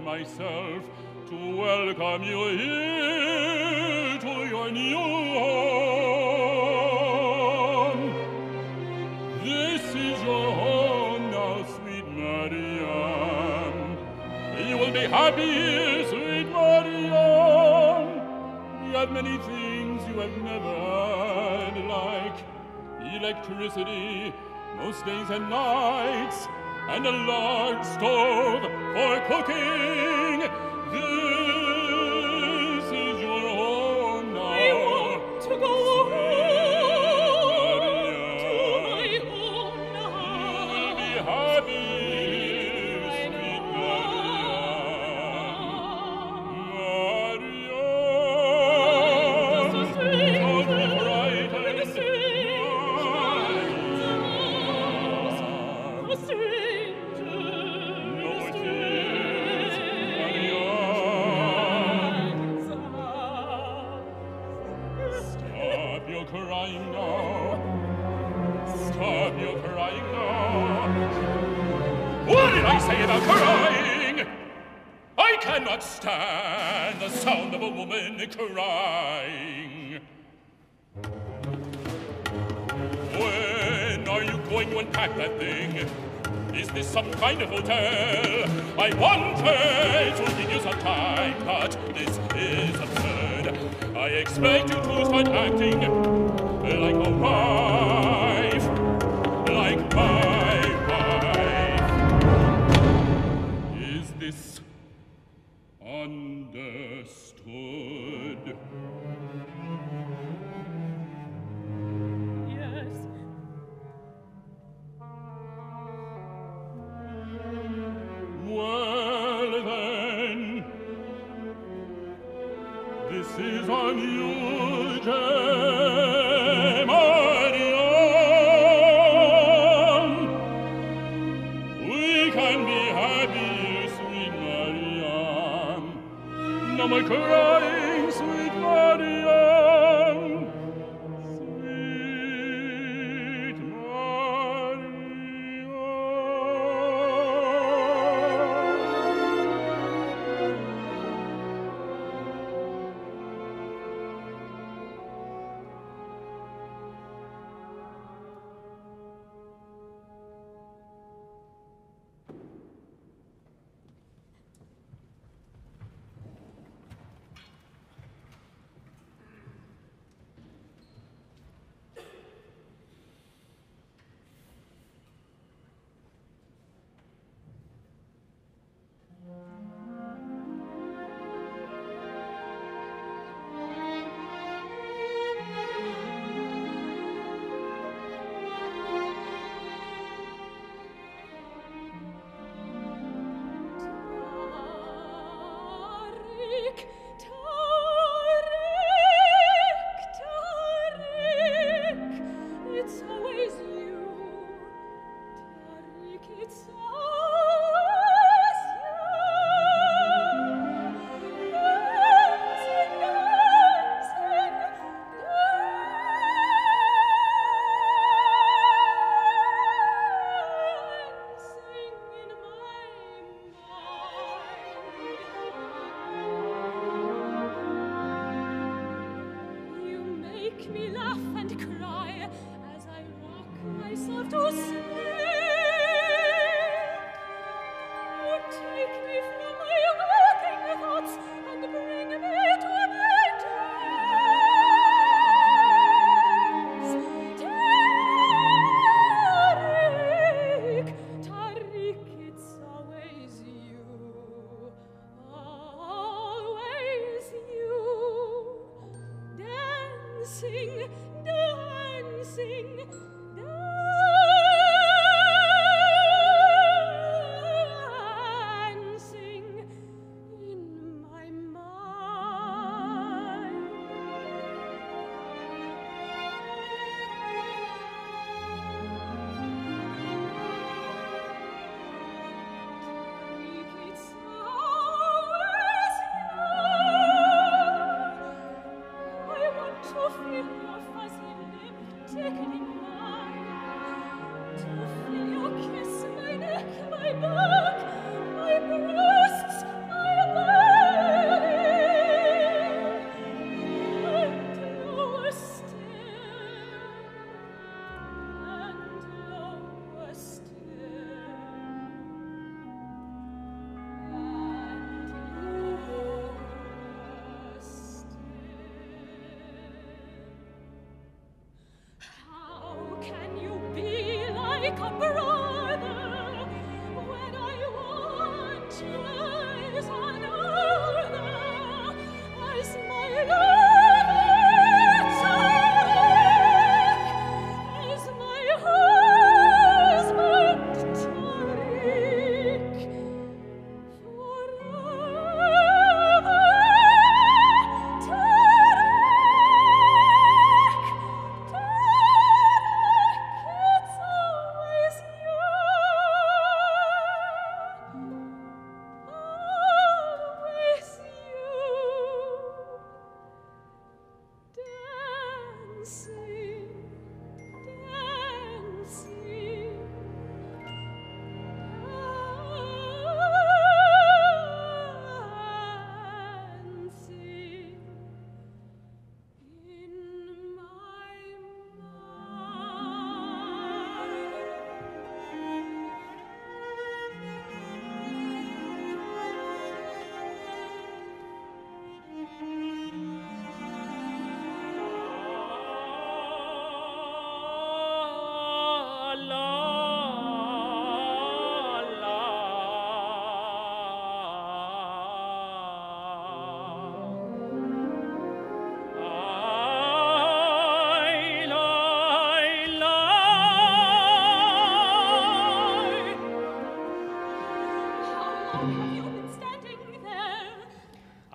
myself to welcome you here to your new home. This is your home now, sweet Marianne. You will be happy here, sweet Marianne. You have many things you have never had, like electricity most days and nights, and a large stove for cooking. This is your home now. I want to go home to my home now. You will be happy, sweet Marianne. Don't be frightened. Crying now. Stop your crying now. What did I say about crying? I cannot stand the sound of a woman crying. When are you going to unpack that thing? Is this some kind of hotel? I wanted to give you some time, but this is absurd. I expect you to start acting like a wife, like my wife. Is this understood? Yes. Well then, this is on you, Marianne. We can be happy, sweet Marianne. No more crying, sweet Marianne. Sweet Marianne.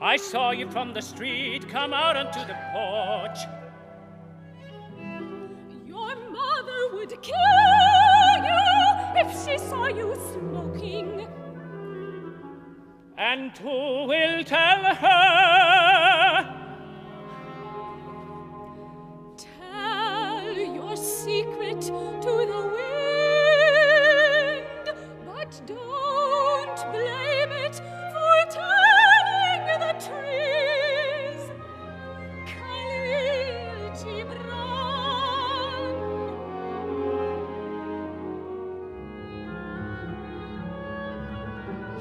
I saw you from the street come out onto the porch. Your mother would kill you if she saw you smoking. And who will tell her? Tell your secret to the wind, but don't blame it for telling the trees. Khalil Gibran.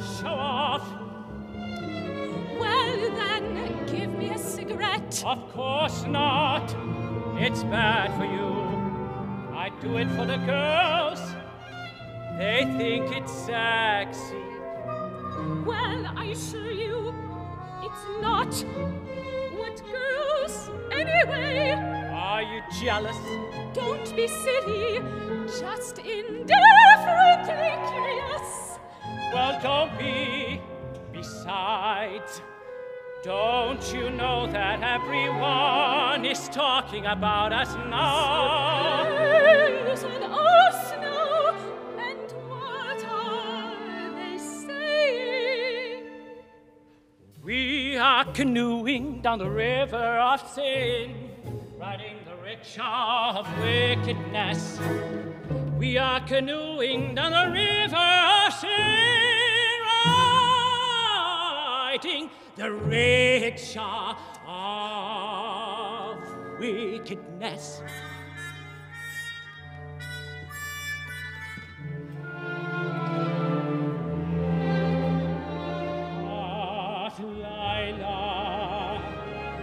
Show off. Well then, give me a cigarette. Of course not. It's bad for you. I do it for the girls. They think it's sexy. Well, I assure you, it's not. What girls, anyway? Are you jealous? Don't be silly, just indifferently curious. Well, don't be. Besides, don't you know that everyone is talking about us now? Yes, and us now. And what are they saying? We are canoeing down the river of sin, riding the rickshaw of wickedness. We are canoeing down the river of sin, riding the rickshaw of wickedness. Ah, Lila,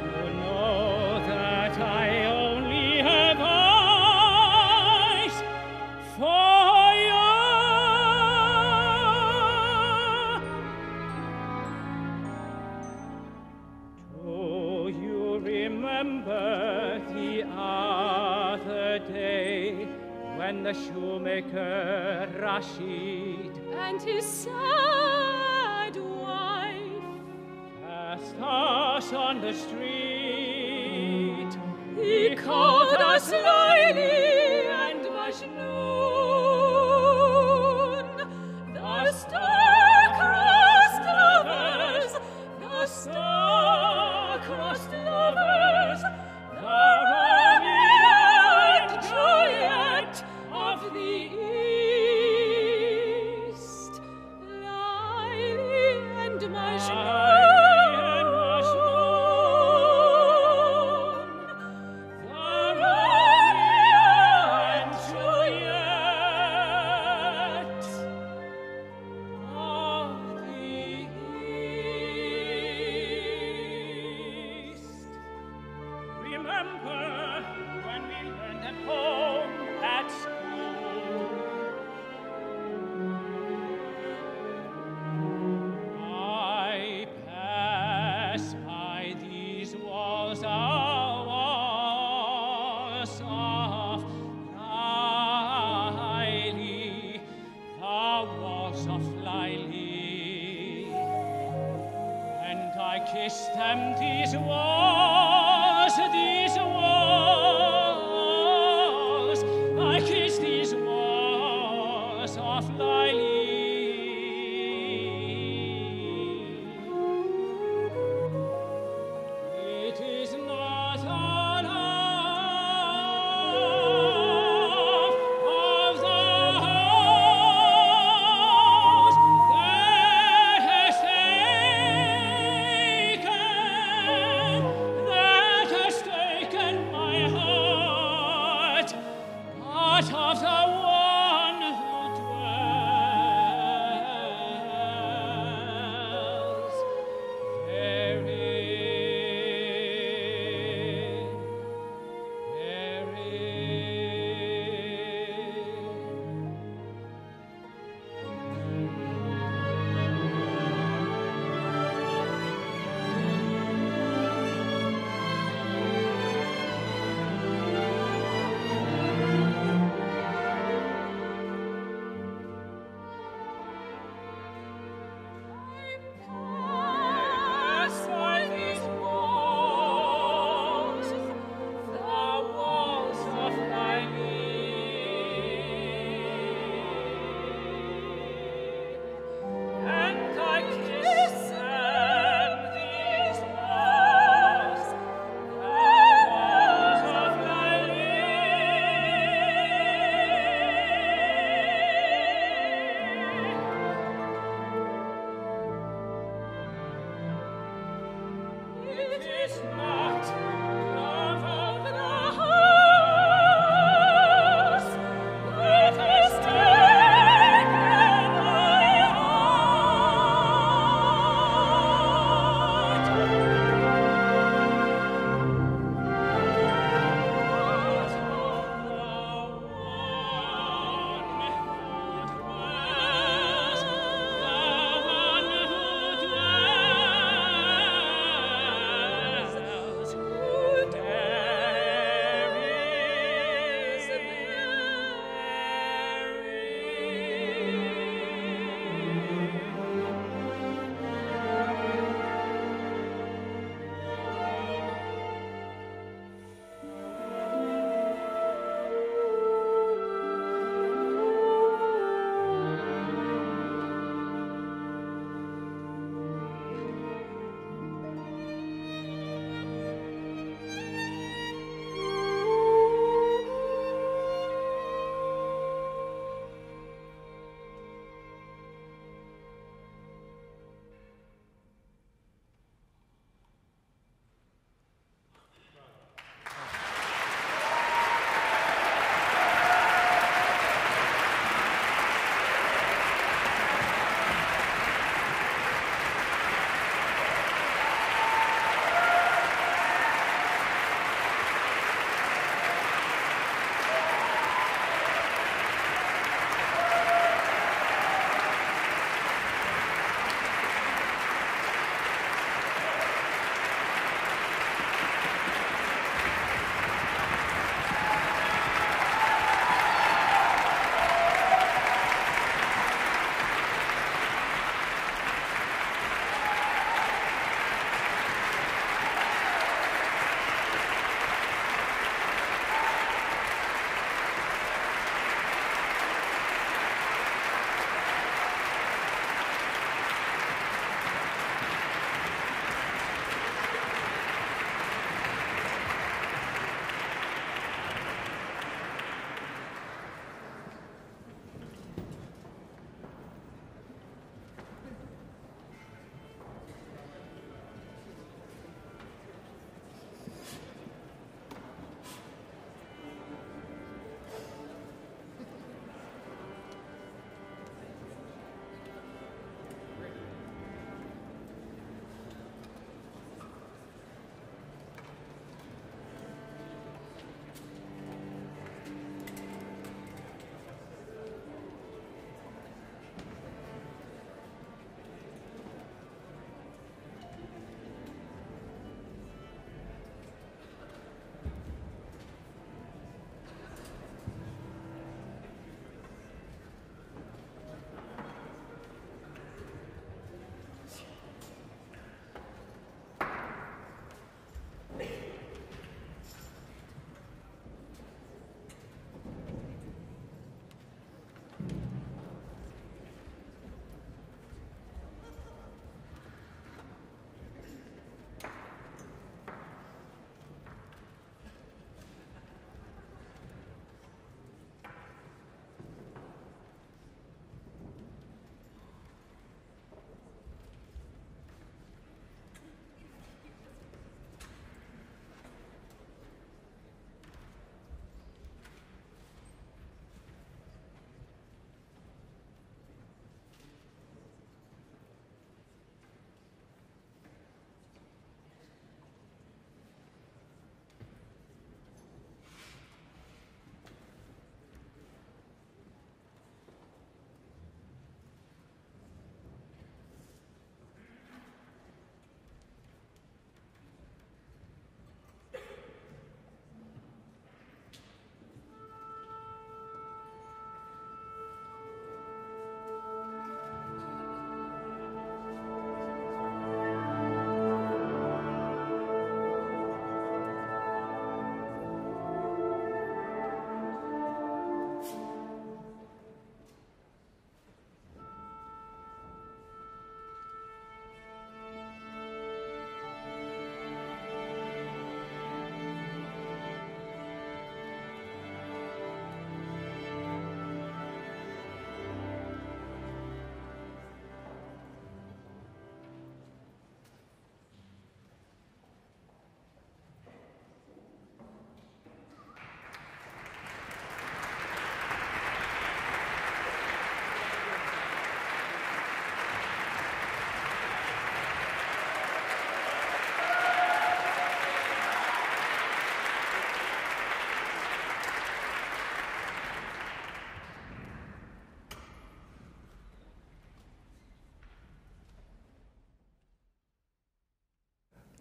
you know that I only have eyes for you. Do you remember the the shoemaker Rashid and his sad wife passed us on the street. He called us Laili and Majnun, the star-crossed lovers, the star-crossed lovers, the Romeo and Juliet of the East, Laili and Majnun.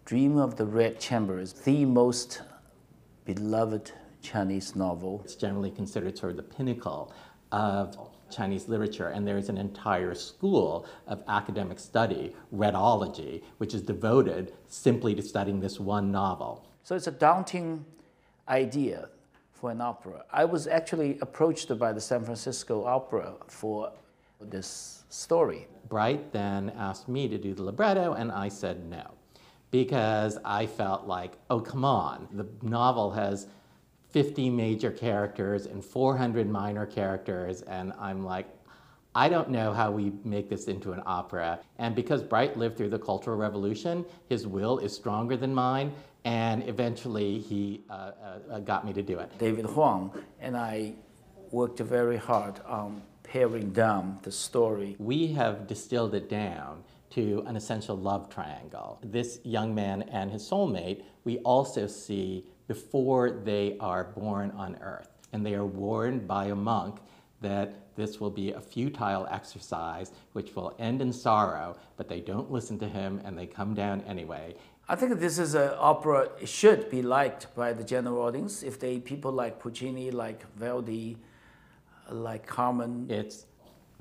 Dream of the Red Chamber is the most beloved Chinese novel. It's generally considered sort of the pinnacle of Chinese literature, and there's an entire school of academic study, Redology, which is devoted simply to studying this one novel. So it's a daunting idea for an opera. I was actually approached by the San Francisco Opera for this story. Bright then asked me to do the libretto, and I said no, because I felt like, oh, come on. The novel has 50 major characters and 400 minor characters, and I'm like, I don't know how we make this into an opera. And because Bright lived through the Cultural Revolution, his will is stronger than mine, and eventually he got me to do it. David Hwang and I worked very hard on paring down the story. We have distilled it down to an essential love triangle. This young man and his soulmate, we also see before they are born on earth. And they are warned by a monk that this will be a futile exercise which will end in sorrow, but they don't listen to him and they come down anyway. I think this is an opera, it should be liked by the general audience. If people like Puccini, like Verdi, like Carmen. It's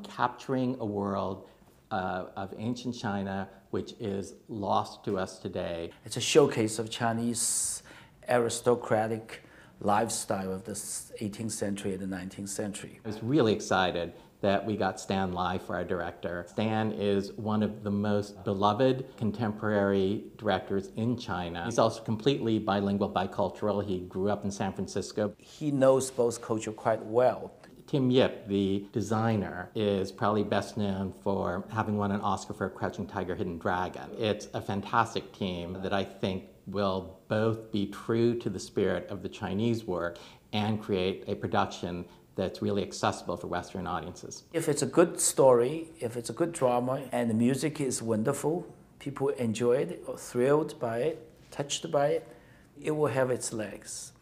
capturing a world of ancient China which is lost to us today. It's a showcase of Chinese aristocratic lifestyle of the 18th century and the 19th century. I was really excited that we got Stan Lai for our director. Stan is one of the most beloved contemporary directors in China. He's also completely bilingual, bicultural. He grew up in San Francisco. He knows both culture quite well. Tim Yip, the designer, is probably best known for having won an Oscar for Crouching Tiger, Hidden Dragon. It's a fantastic team that I think will both be true to the spirit of the Chinese work and create a production that's really accessible for Western audiences. If it's a good story, if it's a good drama, and the music is wonderful, people enjoy it, or thrilled by it, touched by it, it will have its legs.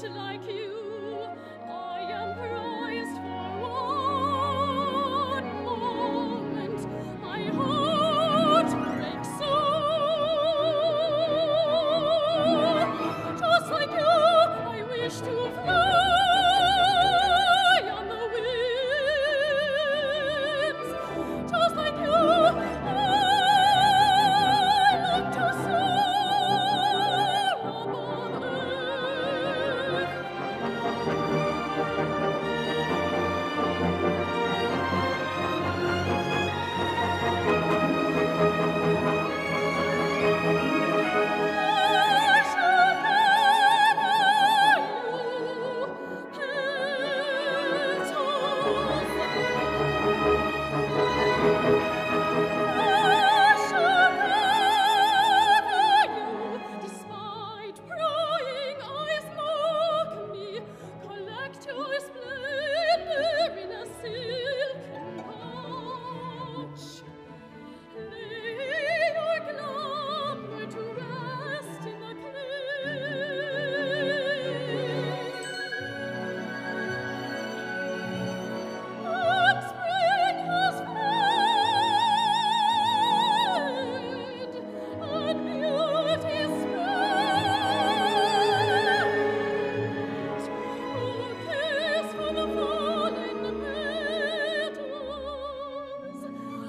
much like you. I am prized for one moment. My heart breaks so. Just like you, I wish to fly on the winds. Just like you, I long to soar upon earth. Despite prying eyes mock me, collect your splendor in a silken pouch. Lay your glamour to rest in the and spring has fled, and beauty spread. Who cares for the falling petals?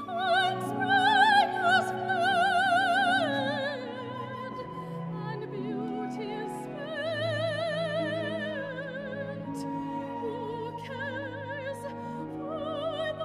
And spring has fled, and beauty is spent. Who cares for the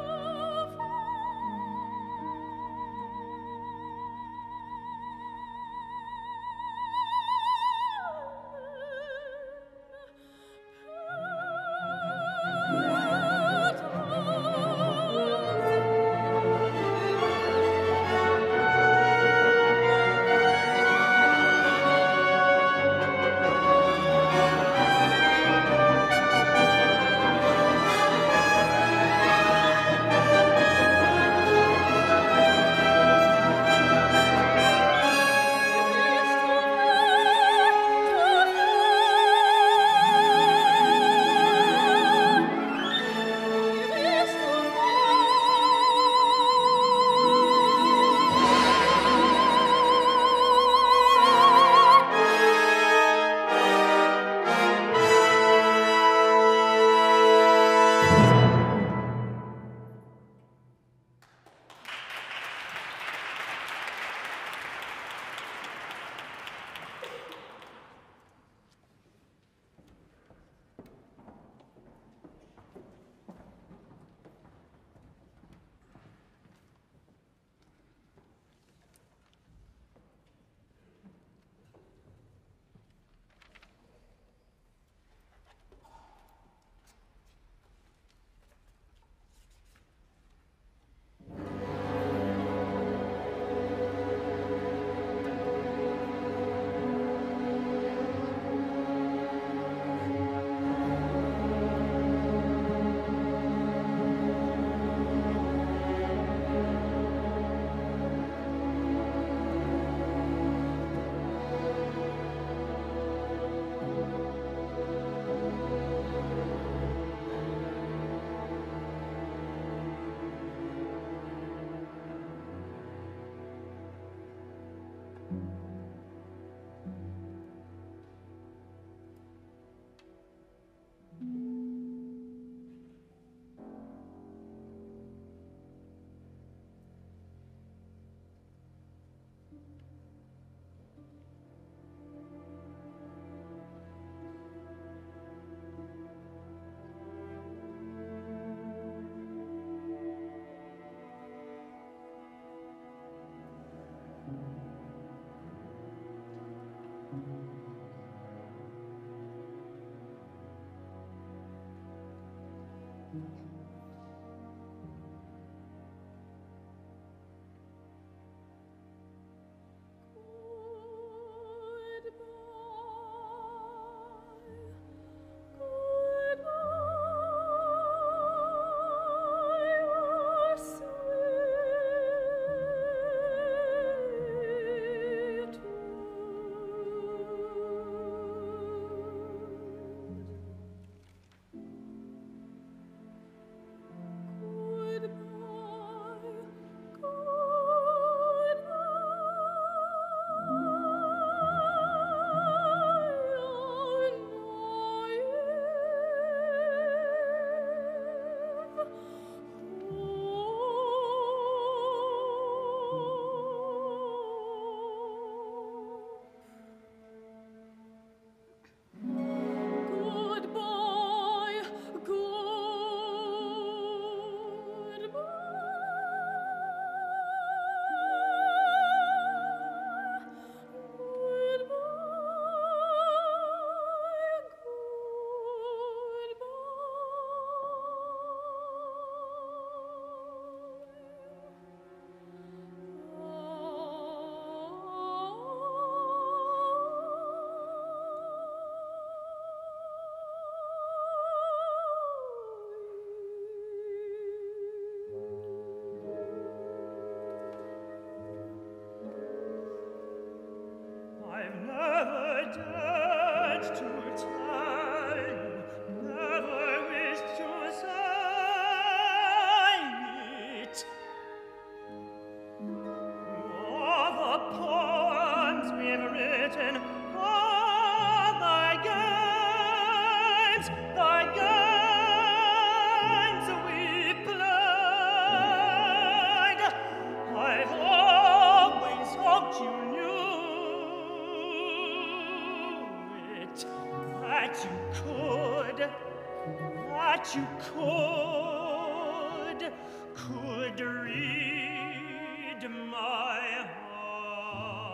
Could read my heart.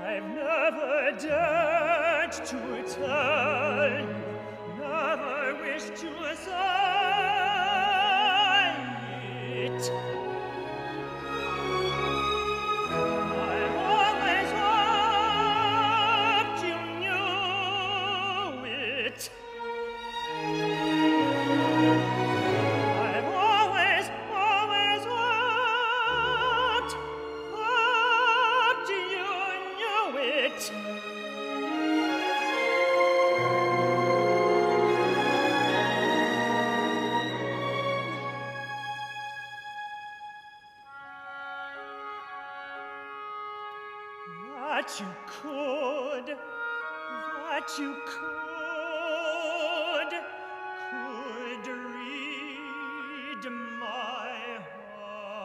I've never dared to tell you, never wished to say it. That you could read my heart.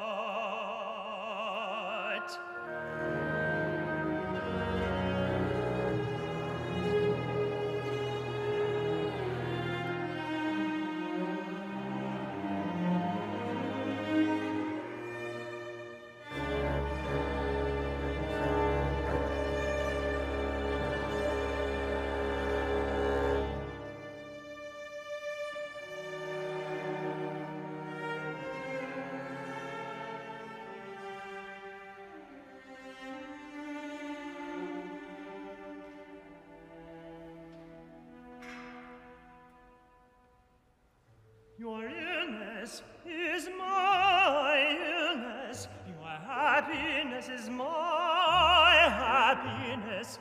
Your illness is my illness. Your happiness is my happiness.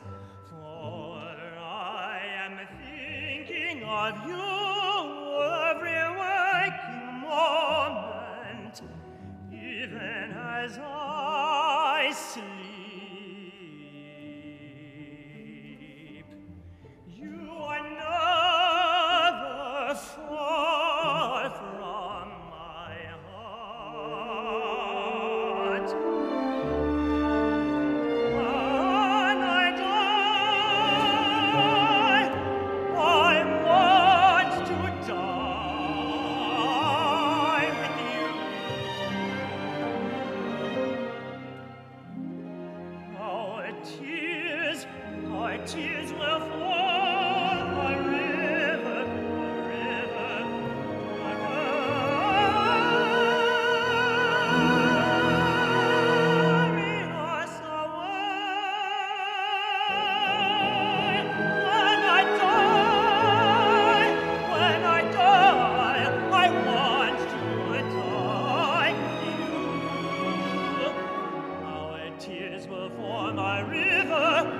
For I am thinking of you every waking moment, even as I sleep. You are never far from my heart. When I die, I want to die with you. Our tears will fall a river, carry us away. When I die, I want to die with you. Our tears will form a river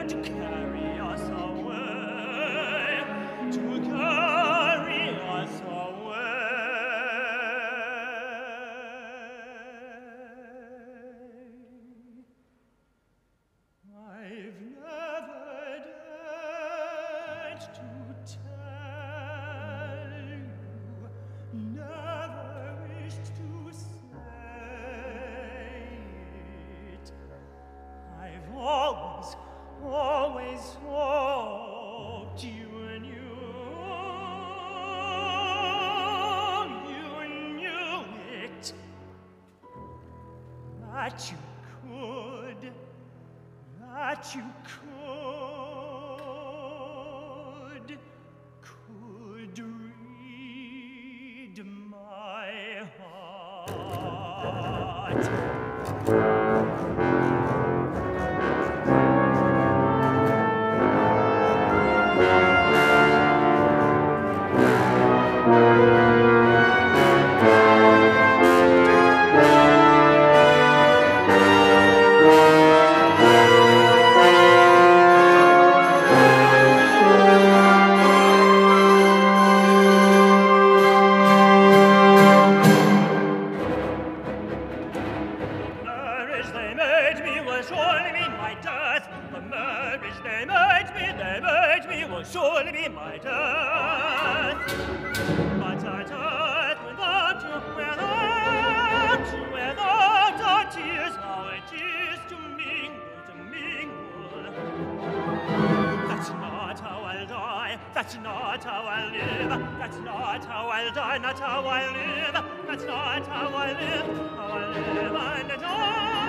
to carry us away, to carry us away. I've never dared to tell you, never wished to say it. I've always hoped you knew it, that you could read my heart. That's not how I live. That's not how I'll die. Not how I live. That's not how I live. How I live and die.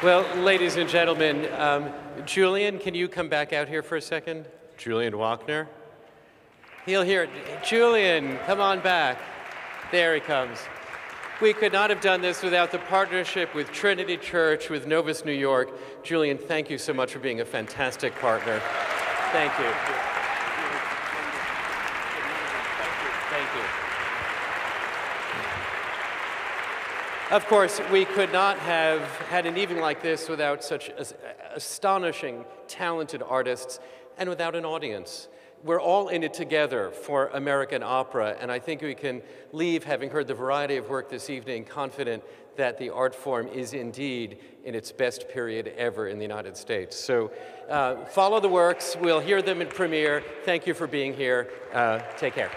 Well, ladies and gentlemen, Julian, can you come back out here for a second? Julian Wachner. He'll hear it. Julian, come on back. There he comes. We could not have done this without the partnership with Trinity Church, with Novus New York. Julian, thank you so much for being a fantastic partner. Thank you. Thank you. Of course, we could not have had an evening like this without such astonishing, talented artists and without an audience. We're all in it together for American opera, and I think we can leave, having heard the variety of work this evening, confident that the art form is indeed in its best period ever in the United States. So follow the works. We'll hear them in premiere. Thank you for being here. Take care.